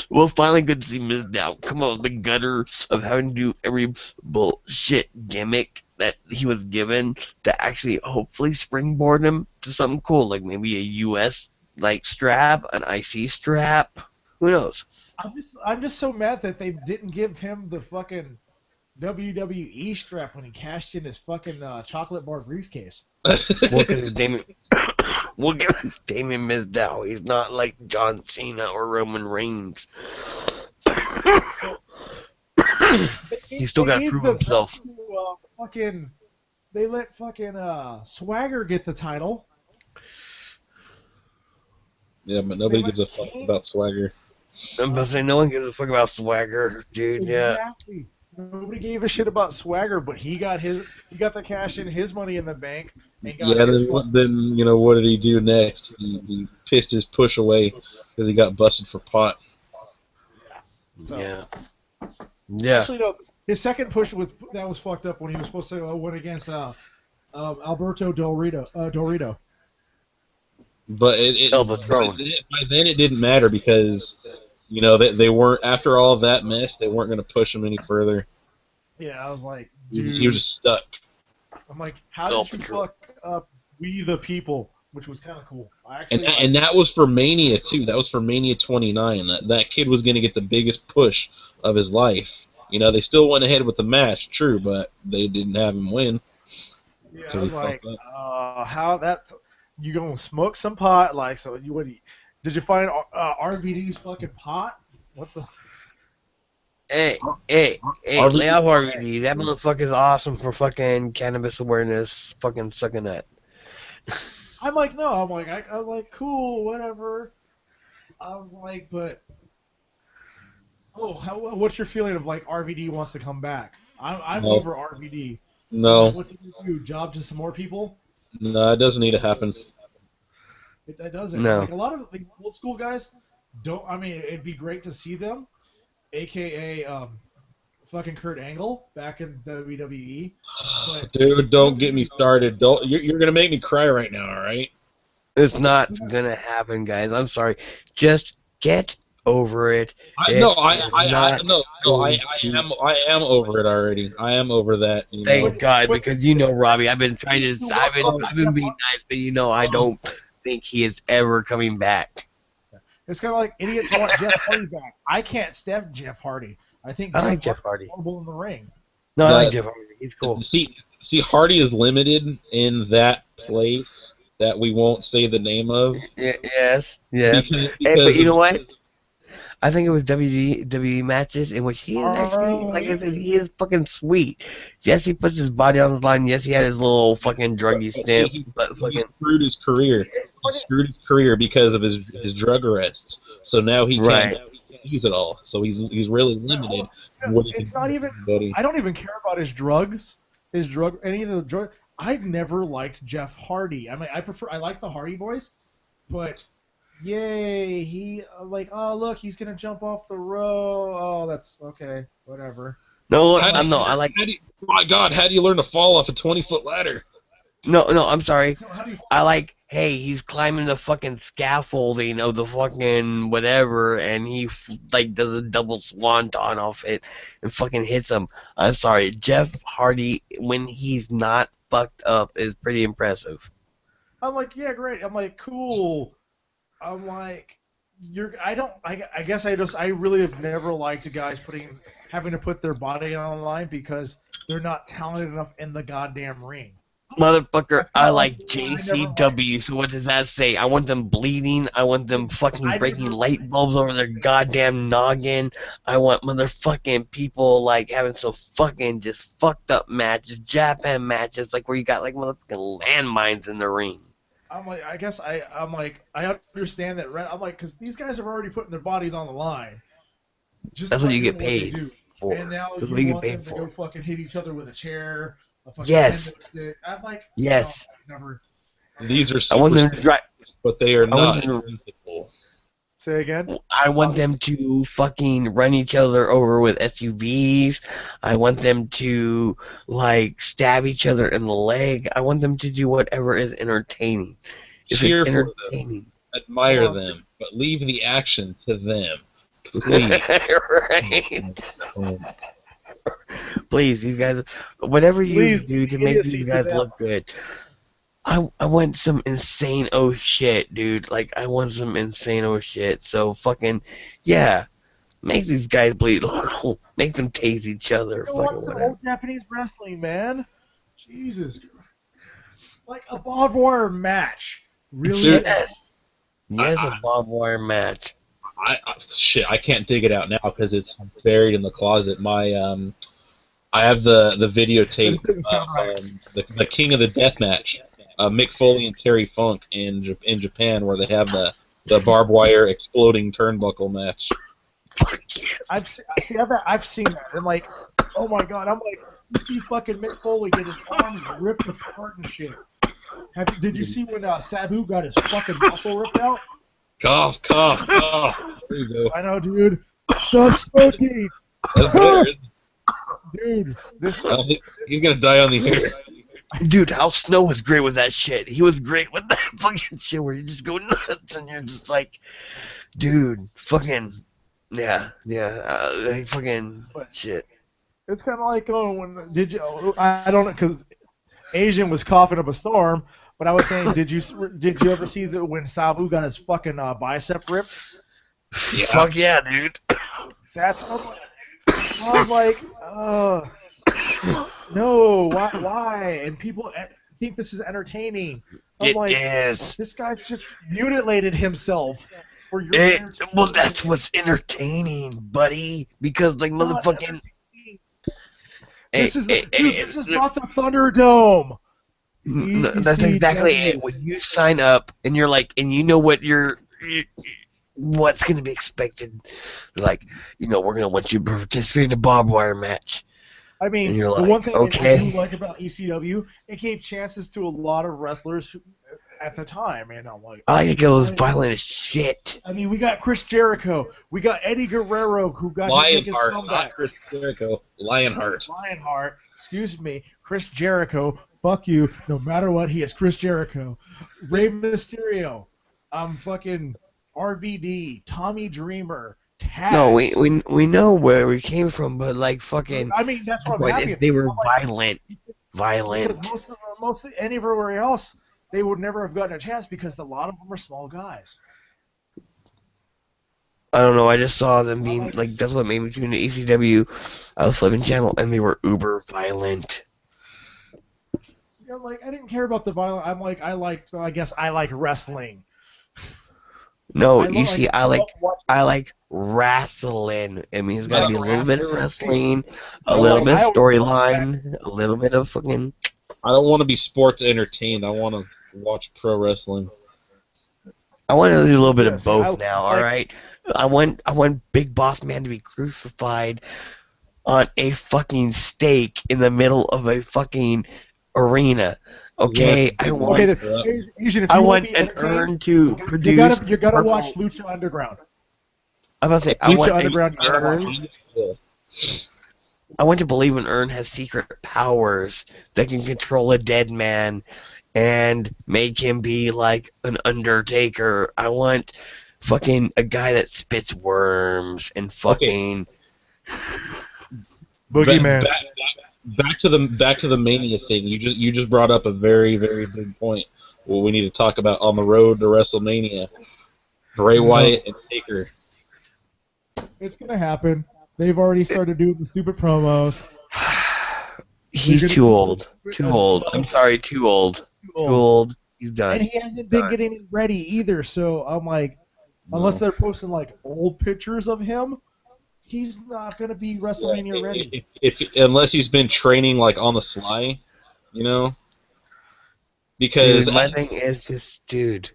Well, finally good to see Ms. Dow come out of the gutter of having to do every bullshit gimmick that he was given to actually hopefully springboard him to something cool, like maybe a US like strap, an IC strap. Who knows? I'm just so mad that they didn't give him the fucking WWE strap when he cashed in his fucking chocolate bar briefcase. We'll give Damien Mizdow. He's not like John Cena or Roman Reigns. He's still got to prove himself. They let fucking Swagger get the title. Yeah, but nobody gives a fuck about Swagger. I'm about to say, no one gives a fuck about Swagger, dude. Exactly. Yeah. Nobody gave a shit about Swagger, but he got the cash in, his money in the bank. And got then you know, what did he do next? He pissed his push away because he got busted for pot. Yeah. Actually, no. His second push that was fucked up when he was supposed to win against Alberto Del Rio. But by then it didn't matter, because you know they weren't, after all of that mess, they weren't going to push him any further. Yeah, I was like, dude, he was just stuck. I'm like, how did you fuck up We the People, which was kind of cool. And that was for Mania too. That was for Mania 29. That kid was going to get the biggest push of his life. You know, they still went ahead with the match, true, but they didn't have him win. Yeah, I was like, how that's, you gonna smoke some pot? Like, so did you find RVD's fucking pot? What the? Hey, lay off RVD. That motherfucker's awesome for fucking cannabis awareness, fucking sucking that. I'm like, no. I'm like, I was like, cool, whatever. I was like, but, what's your feeling of, like, RVD wants to come back? I'm over RVD. No. What's he gonna do? Job to some more people? No, it doesn't need to happen. It doesn't. No. Like, a lot of the old school guys don't. I mean, it'd be great to see them, aka fucking Kurt Angle back in WWE. But dude, don't get me started. You're gonna make me cry right now. All right. It's not gonna happen, guys. I'm sorry. Just get over it. No, I am over it already. I am over that. You know. Thank God, because you know, Robbie, I've been Jeff being nice, but you know, I don't think he is ever coming back. It's kind of like idiots want Jeff Hardy back. I can't stand Jeff Hardy. I think I like Jeff Hardy. horrible in the ring. No, I like Jeff Hardy. He's cool. See, Hardy is limited in that place that we won't say the name of. Yes. Because But you know what? I think it was WWE matches in which he is actually, like I said, he is fucking sweet. Yes, he puts his body on the line. Yes, he had his little fucking druggy stamp. But he screwed his career. He screwed his career because of his drug arrests. So now he can't use it all. So he's really limited. It's not even. I don't even care about his drugs. Any of the drug. I never liked Jeff Hardy. I mean, I like the Hardy Boys, but. Yay! He oh look, he's gonna jump off the row. Oh, that's okay. Whatever. No, I like. My God, how do you learn to fall off a 20-foot ladder? No, I'm sorry. I like. Hey, he's climbing the fucking scaffolding of the fucking whatever, and he like does a double swanton off it and fucking hits him. I'm sorry, Jeff Hardy when he's not fucked up is pretty impressive. I'm like, yeah, great. I'm like, cool. I'm like, I guess I really have never liked the guys having to put their body on the line because they're not talented enough in the goddamn ring. Motherfucker, I like JCW, so what does that say? I want them bleeding, I want them fucking breaking light bulbs over their goddamn noggin, I want motherfucking people like having some fucking just fucked up matches, Japan matches, like where you got like motherfucking landmines in the ring. I'm like, I guess I understand that. I'm like, because these guys are already putting their bodies on the line. That's what you get paid for. And now you want them to go fucking hit each other with a chair. Yes. I'm like, yes. No, never. These are super but they are not invincible. Say again? I want them to fucking run each other over with SUVs. I want them to, like, stab each other in the leg. I want them to do whatever is entertaining. Cheer for them. Admire them. But leave the action to them. Please. Right. Please, you guys, whatever you do to make these guys look good. I want some insane shit, dude. Like, I want some insane shit. So, fucking, yeah. Make these guys bleed. Make them tase each other. I want some old Japanese wrestling, man. Jesus. Like a barbed wire match. Really? Yes. Yes, a barbed wire match. I can't dig it out now because it's buried in the closet. I have the videotape of the King of the Deathmatch. Mick Foley and Terry Funk in Japan, where they have the barbed wire exploding turnbuckle match. I've seen that. I'm like, oh my God! I'm like, you see fucking Mick Foley get his arms ripped apart and shit. Did you see when Sabu got his fucking muscle ripped out? Cough. There you go. I know, dude. Stop smoking. That's better. Dude, he's gonna die on the air. Dude, Al Snow was great with that shit. He was great with that fucking shit where you just go nuts and you're just like, dude, fucking, yeah, fucking shit. It's kind of like, I don't know, because Asian was coughing up a storm, but I was saying, did you ever see when Sabu got his fucking bicep ripped? Yeah. Fuck yeah, dude. I was like, no, why? And people think this is entertaining. I'm like, this guy's just mutilated himself for your entertainment. Well, that's what's entertaining, buddy. Because, like, motherfucking... This is not the Thunderdome. That's exactly it. When you sign up and you're like, and you know what what's going to be expected. Like, we're going to want you to participate in a barbed wire match. I mean, the one thing I do like about ECW, it gave chances to a lot of wrestlers at the time, and I'm like, I think it was violent as shit. I mean, we got Chris Jericho, we got Eddie Guerrero, who got Lionheart, not Chris Jericho, Lionheart. Chris Jericho fuck you. No matter what, he is Chris Jericho. Rey Mysterio. I'm fucking RVD. Tommy Dreamer. Taz. No, we know where we came from, but like fucking. I mean, that's what I'm But happy if they were about. Like, violent. Because most anywhere else, they would never have gotten a chance because a lot of them are small guys. I don't know. I just saw them being like that's what made me tune to ECW, Living Channel, and they were uber violent. See, I'm like, I didn't care about the violence. I'm like, I guess I like wrestling. No, I like wrestling. I mean, it's got to be a little bit of wrestling, a little bit of storyline, a little bit of fucking. I don't want to be sports entertained. I want to watch pro wrestling. I want to do a little bit of both now. All right, I want Big Boss Man to be crucified on a fucking stake in the middle of a fucking arena. Okay, I want an urn to produce. You gotta watch Lucha Underground. I'm about to say, I want an urn. I want to believe an urn has secret powers that can control a dead man and make him be like an Undertaker. I want fucking a guy that spits worms and fucking Boogeyman. Back to the Mania thing. You just brought up a very, very big point. What we need to talk about on the road to WrestleMania. Bray Wyatt and Taker. It's gonna happen. They've already started doing the stupid promos. He's too old. Too old. I'm sorry, too old. Too old. He's done. And he hasn't been getting ready either, so I'm like, unless they're posting like old pictures of him, he's not gonna be WrestleMania ready. Unless he's been training like on the sly, you know? Because my thing is just, dude.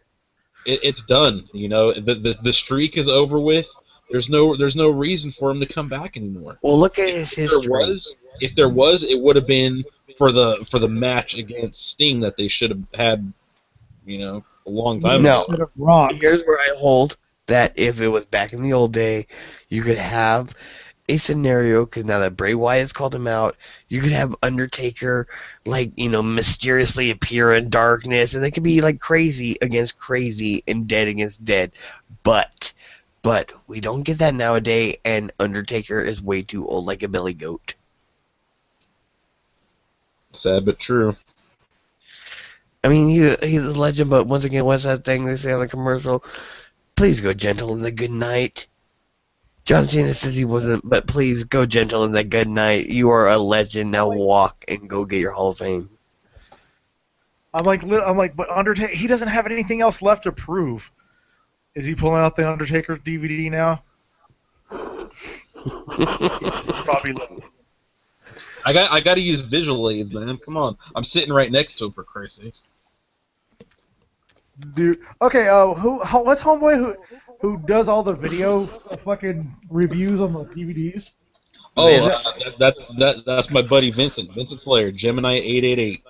It's done, you know. The streak is over with. There's no reason for him to come back anymore. Well, look at his history. If there was, it would have been for the match against Sting that they should have had, you know, a long time ago. No, here's where I hold that if it was back in the old day, you could have a scenario, because now that Bray Wyatt's called him out, you could have Undertaker, like, you know, mysteriously appear in darkness, and they could be, like, crazy against crazy and dead against dead. But we don't get that nowadays, and Undertaker is way too old, like a billy goat. Sad but true. I mean, he's a legend, but once again, what's that thing they say on the commercial? Please go gentle in the good night. John Cena says he wasn't, but please go gentle in the good night. You are a legend. Now walk and go get your Hall of Fame. I'm like, but Undertaker, he doesn't have anything else left to prove. Is he pulling out the Undertaker DVD now? Probably. I got to use visual aids, man. Come on, I'm sitting right next to him, for Christ's sakes. Dude, okay. What's homeboy who does all the video fucking reviews on the DVDs? Oh, that's my buddy Vincent Flair, Gemini 888.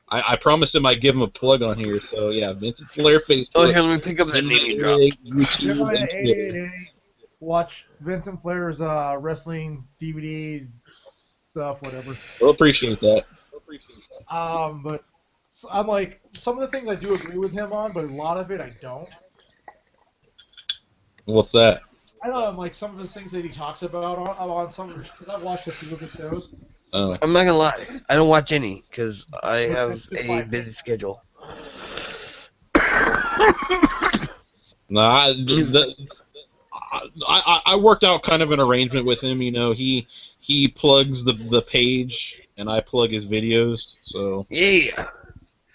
I promised him I'd give him a plug on here, so yeah, Vincent Flair Facebook. Oh, here, let me pick up that name you dropped. YouTube and Twitter. Watch Vincent Flair's wrestling DVD stuff, whatever. We'll appreciate that. But I'm like, some of the things I do agree with him on, but a lot of it I don't. What's that? I don't know, like some of the things that he talks about on some, because I've watched a few of the shows. Oh. I'm not gonna lie, I don't watch any because I have a busy schedule. Nah, I worked out kind of an arrangement with him. You know, he plugs the page and I plug his videos. So yeah,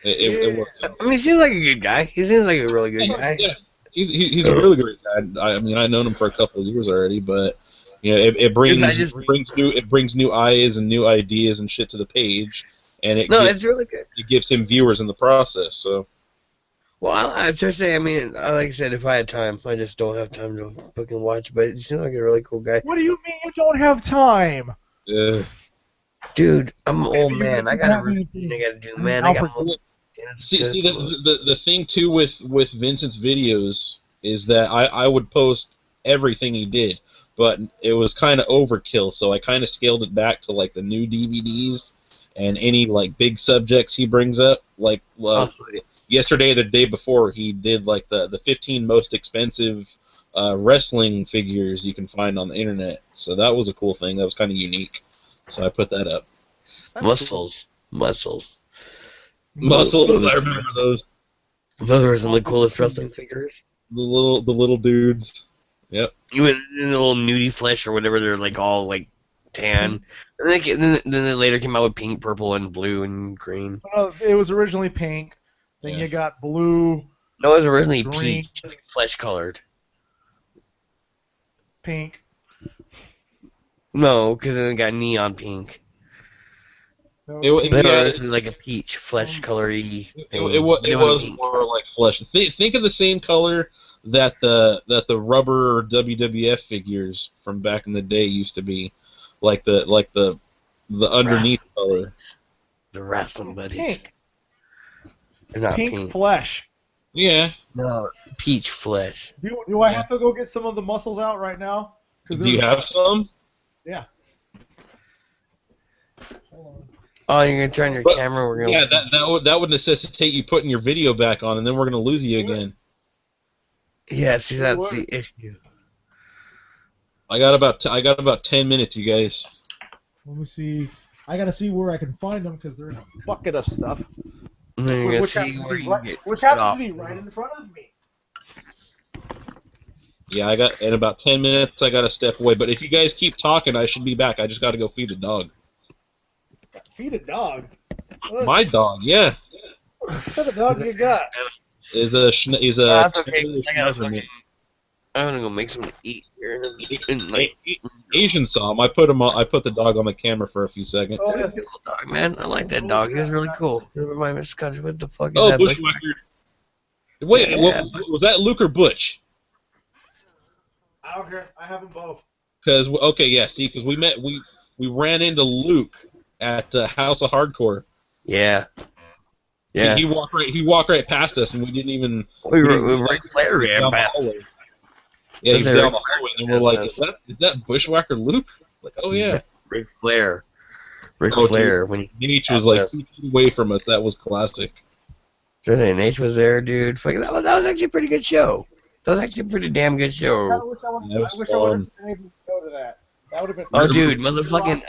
it works out. I mean, he seems like a good guy. He seems like a really good guy. Yeah, he's a really great guy. I mean, I've known him for a couple of years already, but you know, it brings new eyes and new ideas and shit to the page, and it's really good. It gives him viewers in the process. So. Well, I just say, I mean, like I said, if I had time, I just don't have time to fucking watch. But he seems like a really cool guy. What do you mean you don't have time? Dude, I'm an old man. I got everything I gotta do, man. I got See, the thing too with Vincent's videos is that I would post everything he did, but it was kind of overkill, so I kind of scaled it back to like the new DVDs and any like big subjects he brings up. Like yesterday or the day before, he did like the 15 most expensive wrestling figures you can find on the internet. So that was a cool thing. That was kind of unique. So I put that up. Muscles. Muscles. I remember those. Those are some of the coolest wrestling figures. The little dudes. Yep. Even in the little nudie flesh or whatever, they're like all like tan. And then they later came out with pink, purple, and blue and green. It was originally pink. Then you got blue. No, it was originally green, peach, like flesh colored. Pink. No, because then it got neon pink. It was like a peach, flesh colory. It was more like flesh. Think of the same color that the rubber WWF figures from back in the day used to be, like the underneath color. The wrestling buddies. Pink. They're not pink. Flesh. Yeah. No, peach flesh. Do I have to go get some of the muscles out right now? Do you have some? Yeah. Oh, you're gonna turn your camera. We're gonna. Yeah, that would necessitate you putting your video back on, and then we're gonna lose you again. Yeah, see that's the issue. I got about 10 minutes, you guys. Let me see. I gotta see where I can find them because they're in a bucket of stuff. And then you're gonna Which see happens where you get which happens to be right in front of me. Yeah, in about 10 minutes I gotta step away. But if you guys keep talking, I should be back. I just gotta go feed the dog. Feed a dog? My dog, yeah. What kind of dog you got? Is a that's okay. I'm gonna go make something to eat here. Asian saw him. I put the dog on the camera for a few seconds. Oh, that's a cool dog, man. I like that dog. He was really cool. He reminded me of Scotch. What the fuck is that? Oh, Bushwhacker. Wait, was that Luke or Butch? I don't care. I have them both. Because we ran into Luke at House of Hardcore. Yeah. Yeah. He walked right past us, and we didn't even. We were right ran past. Yeah, he was down the hallway, and we're like, is that Bushwhacker Luke? Like, oh yeah. Ric Flair. Ric Flair. Dude, when H was like 2 feet away from us, that was classic. So then H was there, dude. That was actually a pretty good show. That was actually a pretty damn good show. I wish I would have been able to go to that. That would have been. Oh, dude, motherfucking.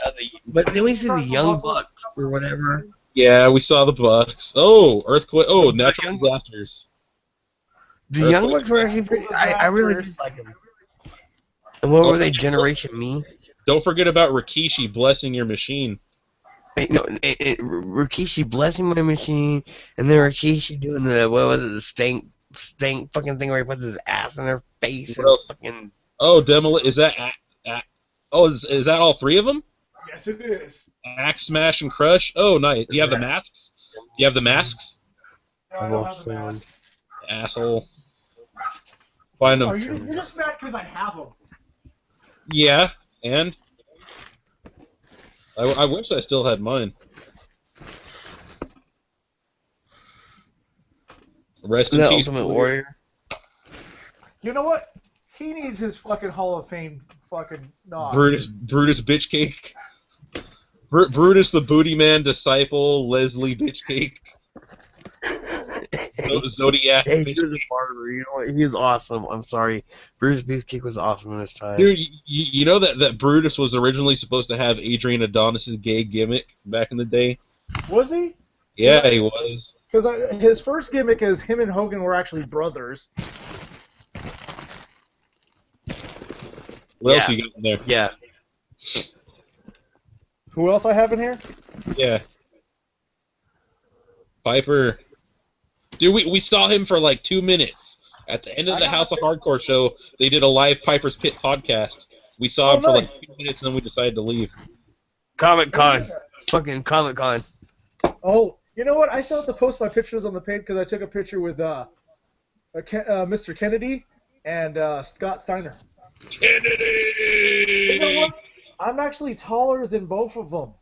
But then we see the Young Bucks or whatever. Yeah, we saw the Bucks. Oh, earthquake. Oh, natural disasters. The Young Bucks were actually pretty. I really did like them. And what were they? Generation Me. Don't forget about Rikishi blessing your machine. Rikishi blessing my machine, and then Rikishi doing the stank fucking thing where he puts his ass in their face and fucking. Oh, is that? Is that all three of them? Yes, it is. Axe, Smash, and Crush. Oh, nice. Do you have the masks? No, I don't have the mask. Asshole. Find them. You're just mad because I have them. Yeah, and I wish I still had mine. Rest in peace, Ultimate Warrior. You know what? He needs his fucking Hall of Fame fucking knob. Brutus bitch cake. Brutus the Booty Man disciple. Leslie bitch cake. Zodiac. Hey, he was a barber. You know what? He's awesome. I'm sorry. Brutus Beefcake was awesome in his time. Dude, you know that Brutus was originally supposed to have Adrian Adonis's gay gimmick back in the day? Was he? Yeah, he was. Because his first gimmick is him and Hogan were actually brothers. What else you got in there? Yeah. Who else I have in here? Yeah. Piper. Dude, we saw him for like 2 minutes. At the end of the House of Hardcore show, they did a live Piper's Pit podcast. We saw him for like 2 minutes, and then we decided to leave. Comic-Con. Fucking Comic-Con. Oh, you know what? I still have to post my pictures on the page because I took a picture with Mr. Kennedy and Scott Steiner. Kennedy! You know what? I'm actually taller than both of them.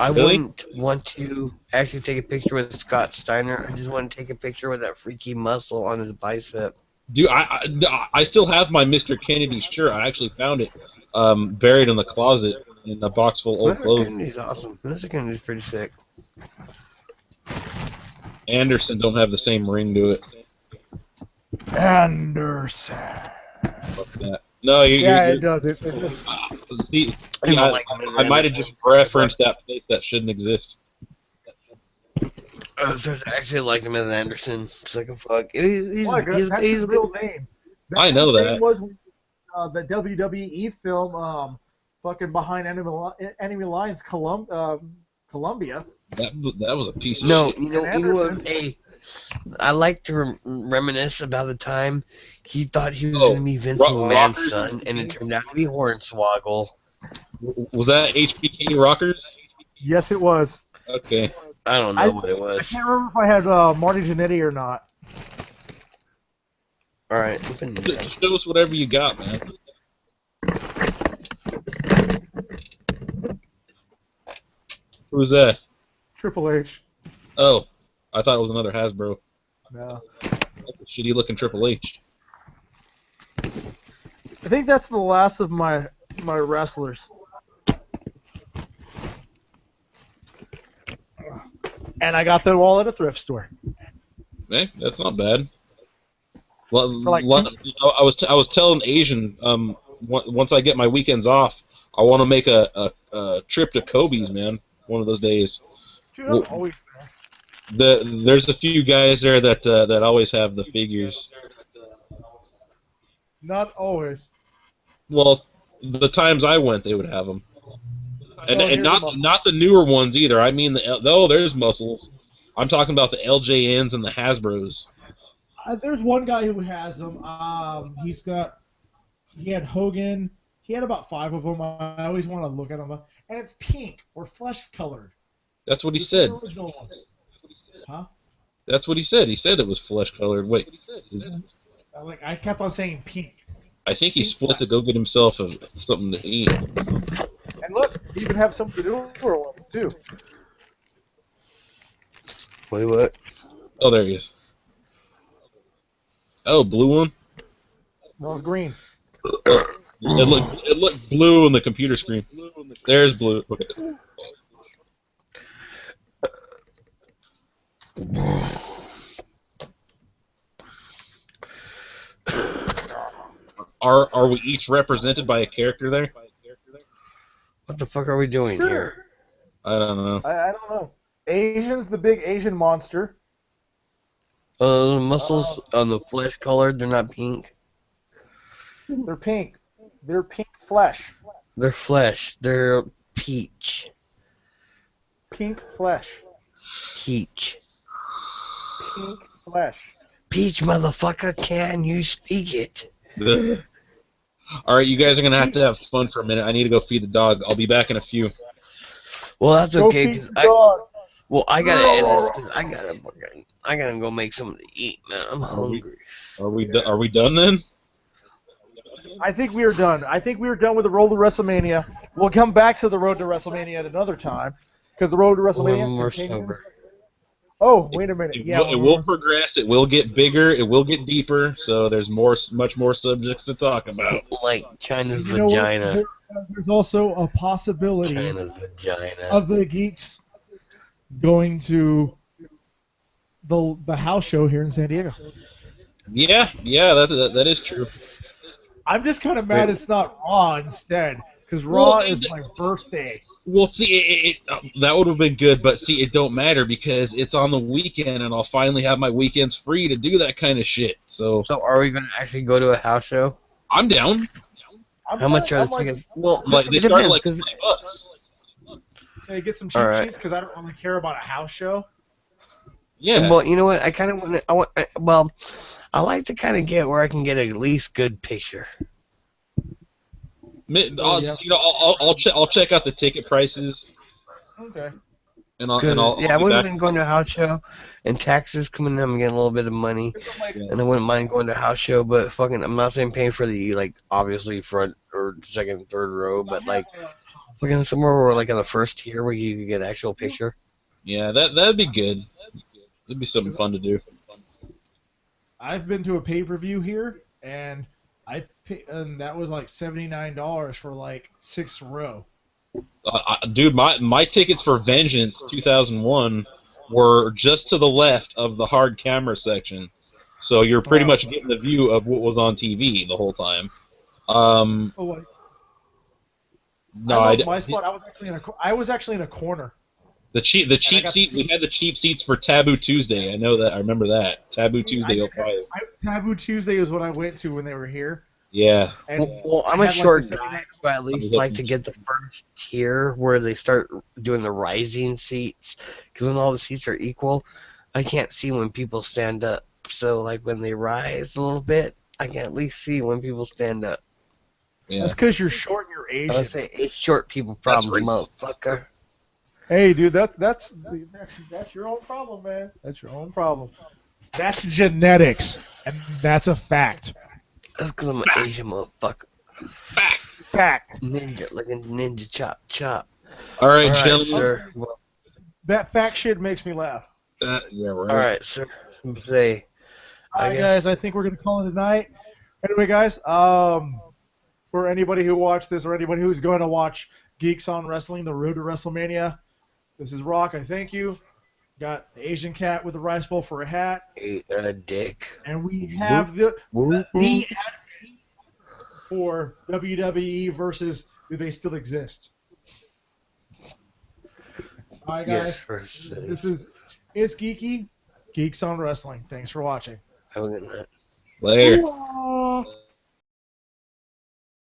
I wouldn't want to actually take a picture with Scott Steiner. I just want to take a picture with that freaky muscle on his bicep. Dude, I still have my Mr. Kennedy shirt. I actually found it buried in the closet. in a box full of old Mr. clothes. Kennedy's awesome. Mr. Kennedy's pretty sick. Anderson don't have the same ring to it. Anderson. Fuck that. No, Yeah, you're it does. see, I don't I, like him as I might have Anderson. just referenced that place that shouldn't exist. I actually liked him as Anderson. It's like a fuck. He's that's his a real good. name. I know his that. name was the WWE film, fucking Behind Enemy Lines, Columbia. That was a piece of No, shit. you know what? Hey, I like to reminisce about the time he thought he was going to be Vince McMahon's son, and it turned out to be Hornswoggle. Was that HBK Rockers? Yes, it was. Okay. I don't know what it I was. can't remember if I had Marty Jannetty or not. All right, Show us whatever you got, man. Who's that? Triple H. Oh, I thought it was another Hasbro. No. That's a shitty looking Triple H. I think that's the last of my wrestlers. And I got them all at a thrift store. Hey, that's not bad. Well, For like I was telling Asian, once I get my weekends off, I want to make a trip to Kobe's, man. One of those days. Dude, I'm always there. There's a few guys there that always have the figures. Not always. Well, the times I went, they would have them, and here's not the newer ones either. I mean, there's muscles. I'm talking about the LJNs and the Hasbros. There's one guy who has them. He had Hogan. He had about 5 of them. I always want to look at them. And it's pink or flesh colored. That's what he said. The original one. Huh? That's what he said. He said it was flesh colored. Wait. I kept on saying pink. I think he split to go get himself something to eat. And look, we even have some of the newer ones too. Wait, what? Oh, there he is. Oh, blue one? No, green. It looked blue on the computer screen. There's blue. Okay. Are we each represented by a character there? What the fuck are we doing here? I don't know. I don't know. Asian's the big Asian monster. The muscles on the flesh colored, they're not pink. They're pink. They're pink flesh. They're flesh. They're peach. Pink flesh. Peach. Pink flesh. Peach, motherfucker, can you speak it? All right, you guys are gonna have to have fun for a minute. I need to go feed the dog. I'll be back in a few. Well, that's Go okay. feed the dog. I gotta end this because I gotta go make something to eat, man. I'm hungry. Are we done then? I think we are done. I think we are done with the road to WrestleMania. We'll come back to the road to WrestleMania at another time because the road to WrestleMania. When we're continues. sober. Oh, wait a minute. It will progress. It will get bigger. It will get deeper. So there's much more subjects to talk about. Like China's You know what? vagina. There's also a possibility China's vagina. of the Geeks going to the house show here in San Diego. Yeah, that is true. I'm just kind of mad it's not Raw instead, because Raw is my birthday. Well, see, that would have been good, but see, it don't matter because it's on the weekend, and I'll finally have my weekends free to do that kind of shit. So are we gonna actually go to a house show? I'm down. How much are the tickets? Well, like they it start depends, at like $20. Can I get some cheap sheets because I don't really care about a house show. Yeah. Well, you know what? I kind of want. I like to kind of get where I can get at least good picture. I'll check out the ticket prices. Okay. And I'll I wouldn't mind going to a house show, and taxes coming in, I'm getting a little bit of money, and I wouldn't mind going to a house show, but fucking, I'm not saying paying for the obviously front or second, third row, but fucking somewhere where in the first tier where you could get an actual picture. Yeah, that'd be good. It'd be something fun to do. I've been to a pay-per-view here, and that was like $79 for 6th row. Dude, my tickets for Vengeance 2001 were just to the left of the hard camera section, so you're pretty much getting the view of what was on TV the whole time. No, I love my spot. I was actually in a corner. The cheap seat. We had the cheap seats for Taboo Tuesday. I know that. I remember that Taboo Tuesday. Taboo Tuesday is what I went to when they were here. Yeah. Well, I'm a short guy, but at least like to get the first tier where they start doing the rising seats. Because when all the seats are equal, I can't see when people stand up. So like when they rise a little bit, I can at least see when people stand up. Yeah. That's because you're short and you're Asian. I was saying it's short people problem, motherfucker. Hey, dude, that's your own problem, man. That's your own problem. That's genetics, and that's a fact. That's because I'm an Asian motherfucker. Fact. Ninja, like a ninja chop. All right, gentlemen. Sir. Well, that fact shit makes me laugh. Yeah, right. All right, sir. All right, guys, I think we're going to call it a night. Anyway, guys, for anybody who watched this or anybody who's going to watch Geeks on Wrestling, The Road to WrestleMania, this is Rock. I thank you. Got the Asian cat with a rice bowl for a hat. A dick. And we have the for WWE versus do they still exist? All right, guys. Yes, it's Geeky. Geeks on Wrestling. Thanks for watching. Have a good night. Later.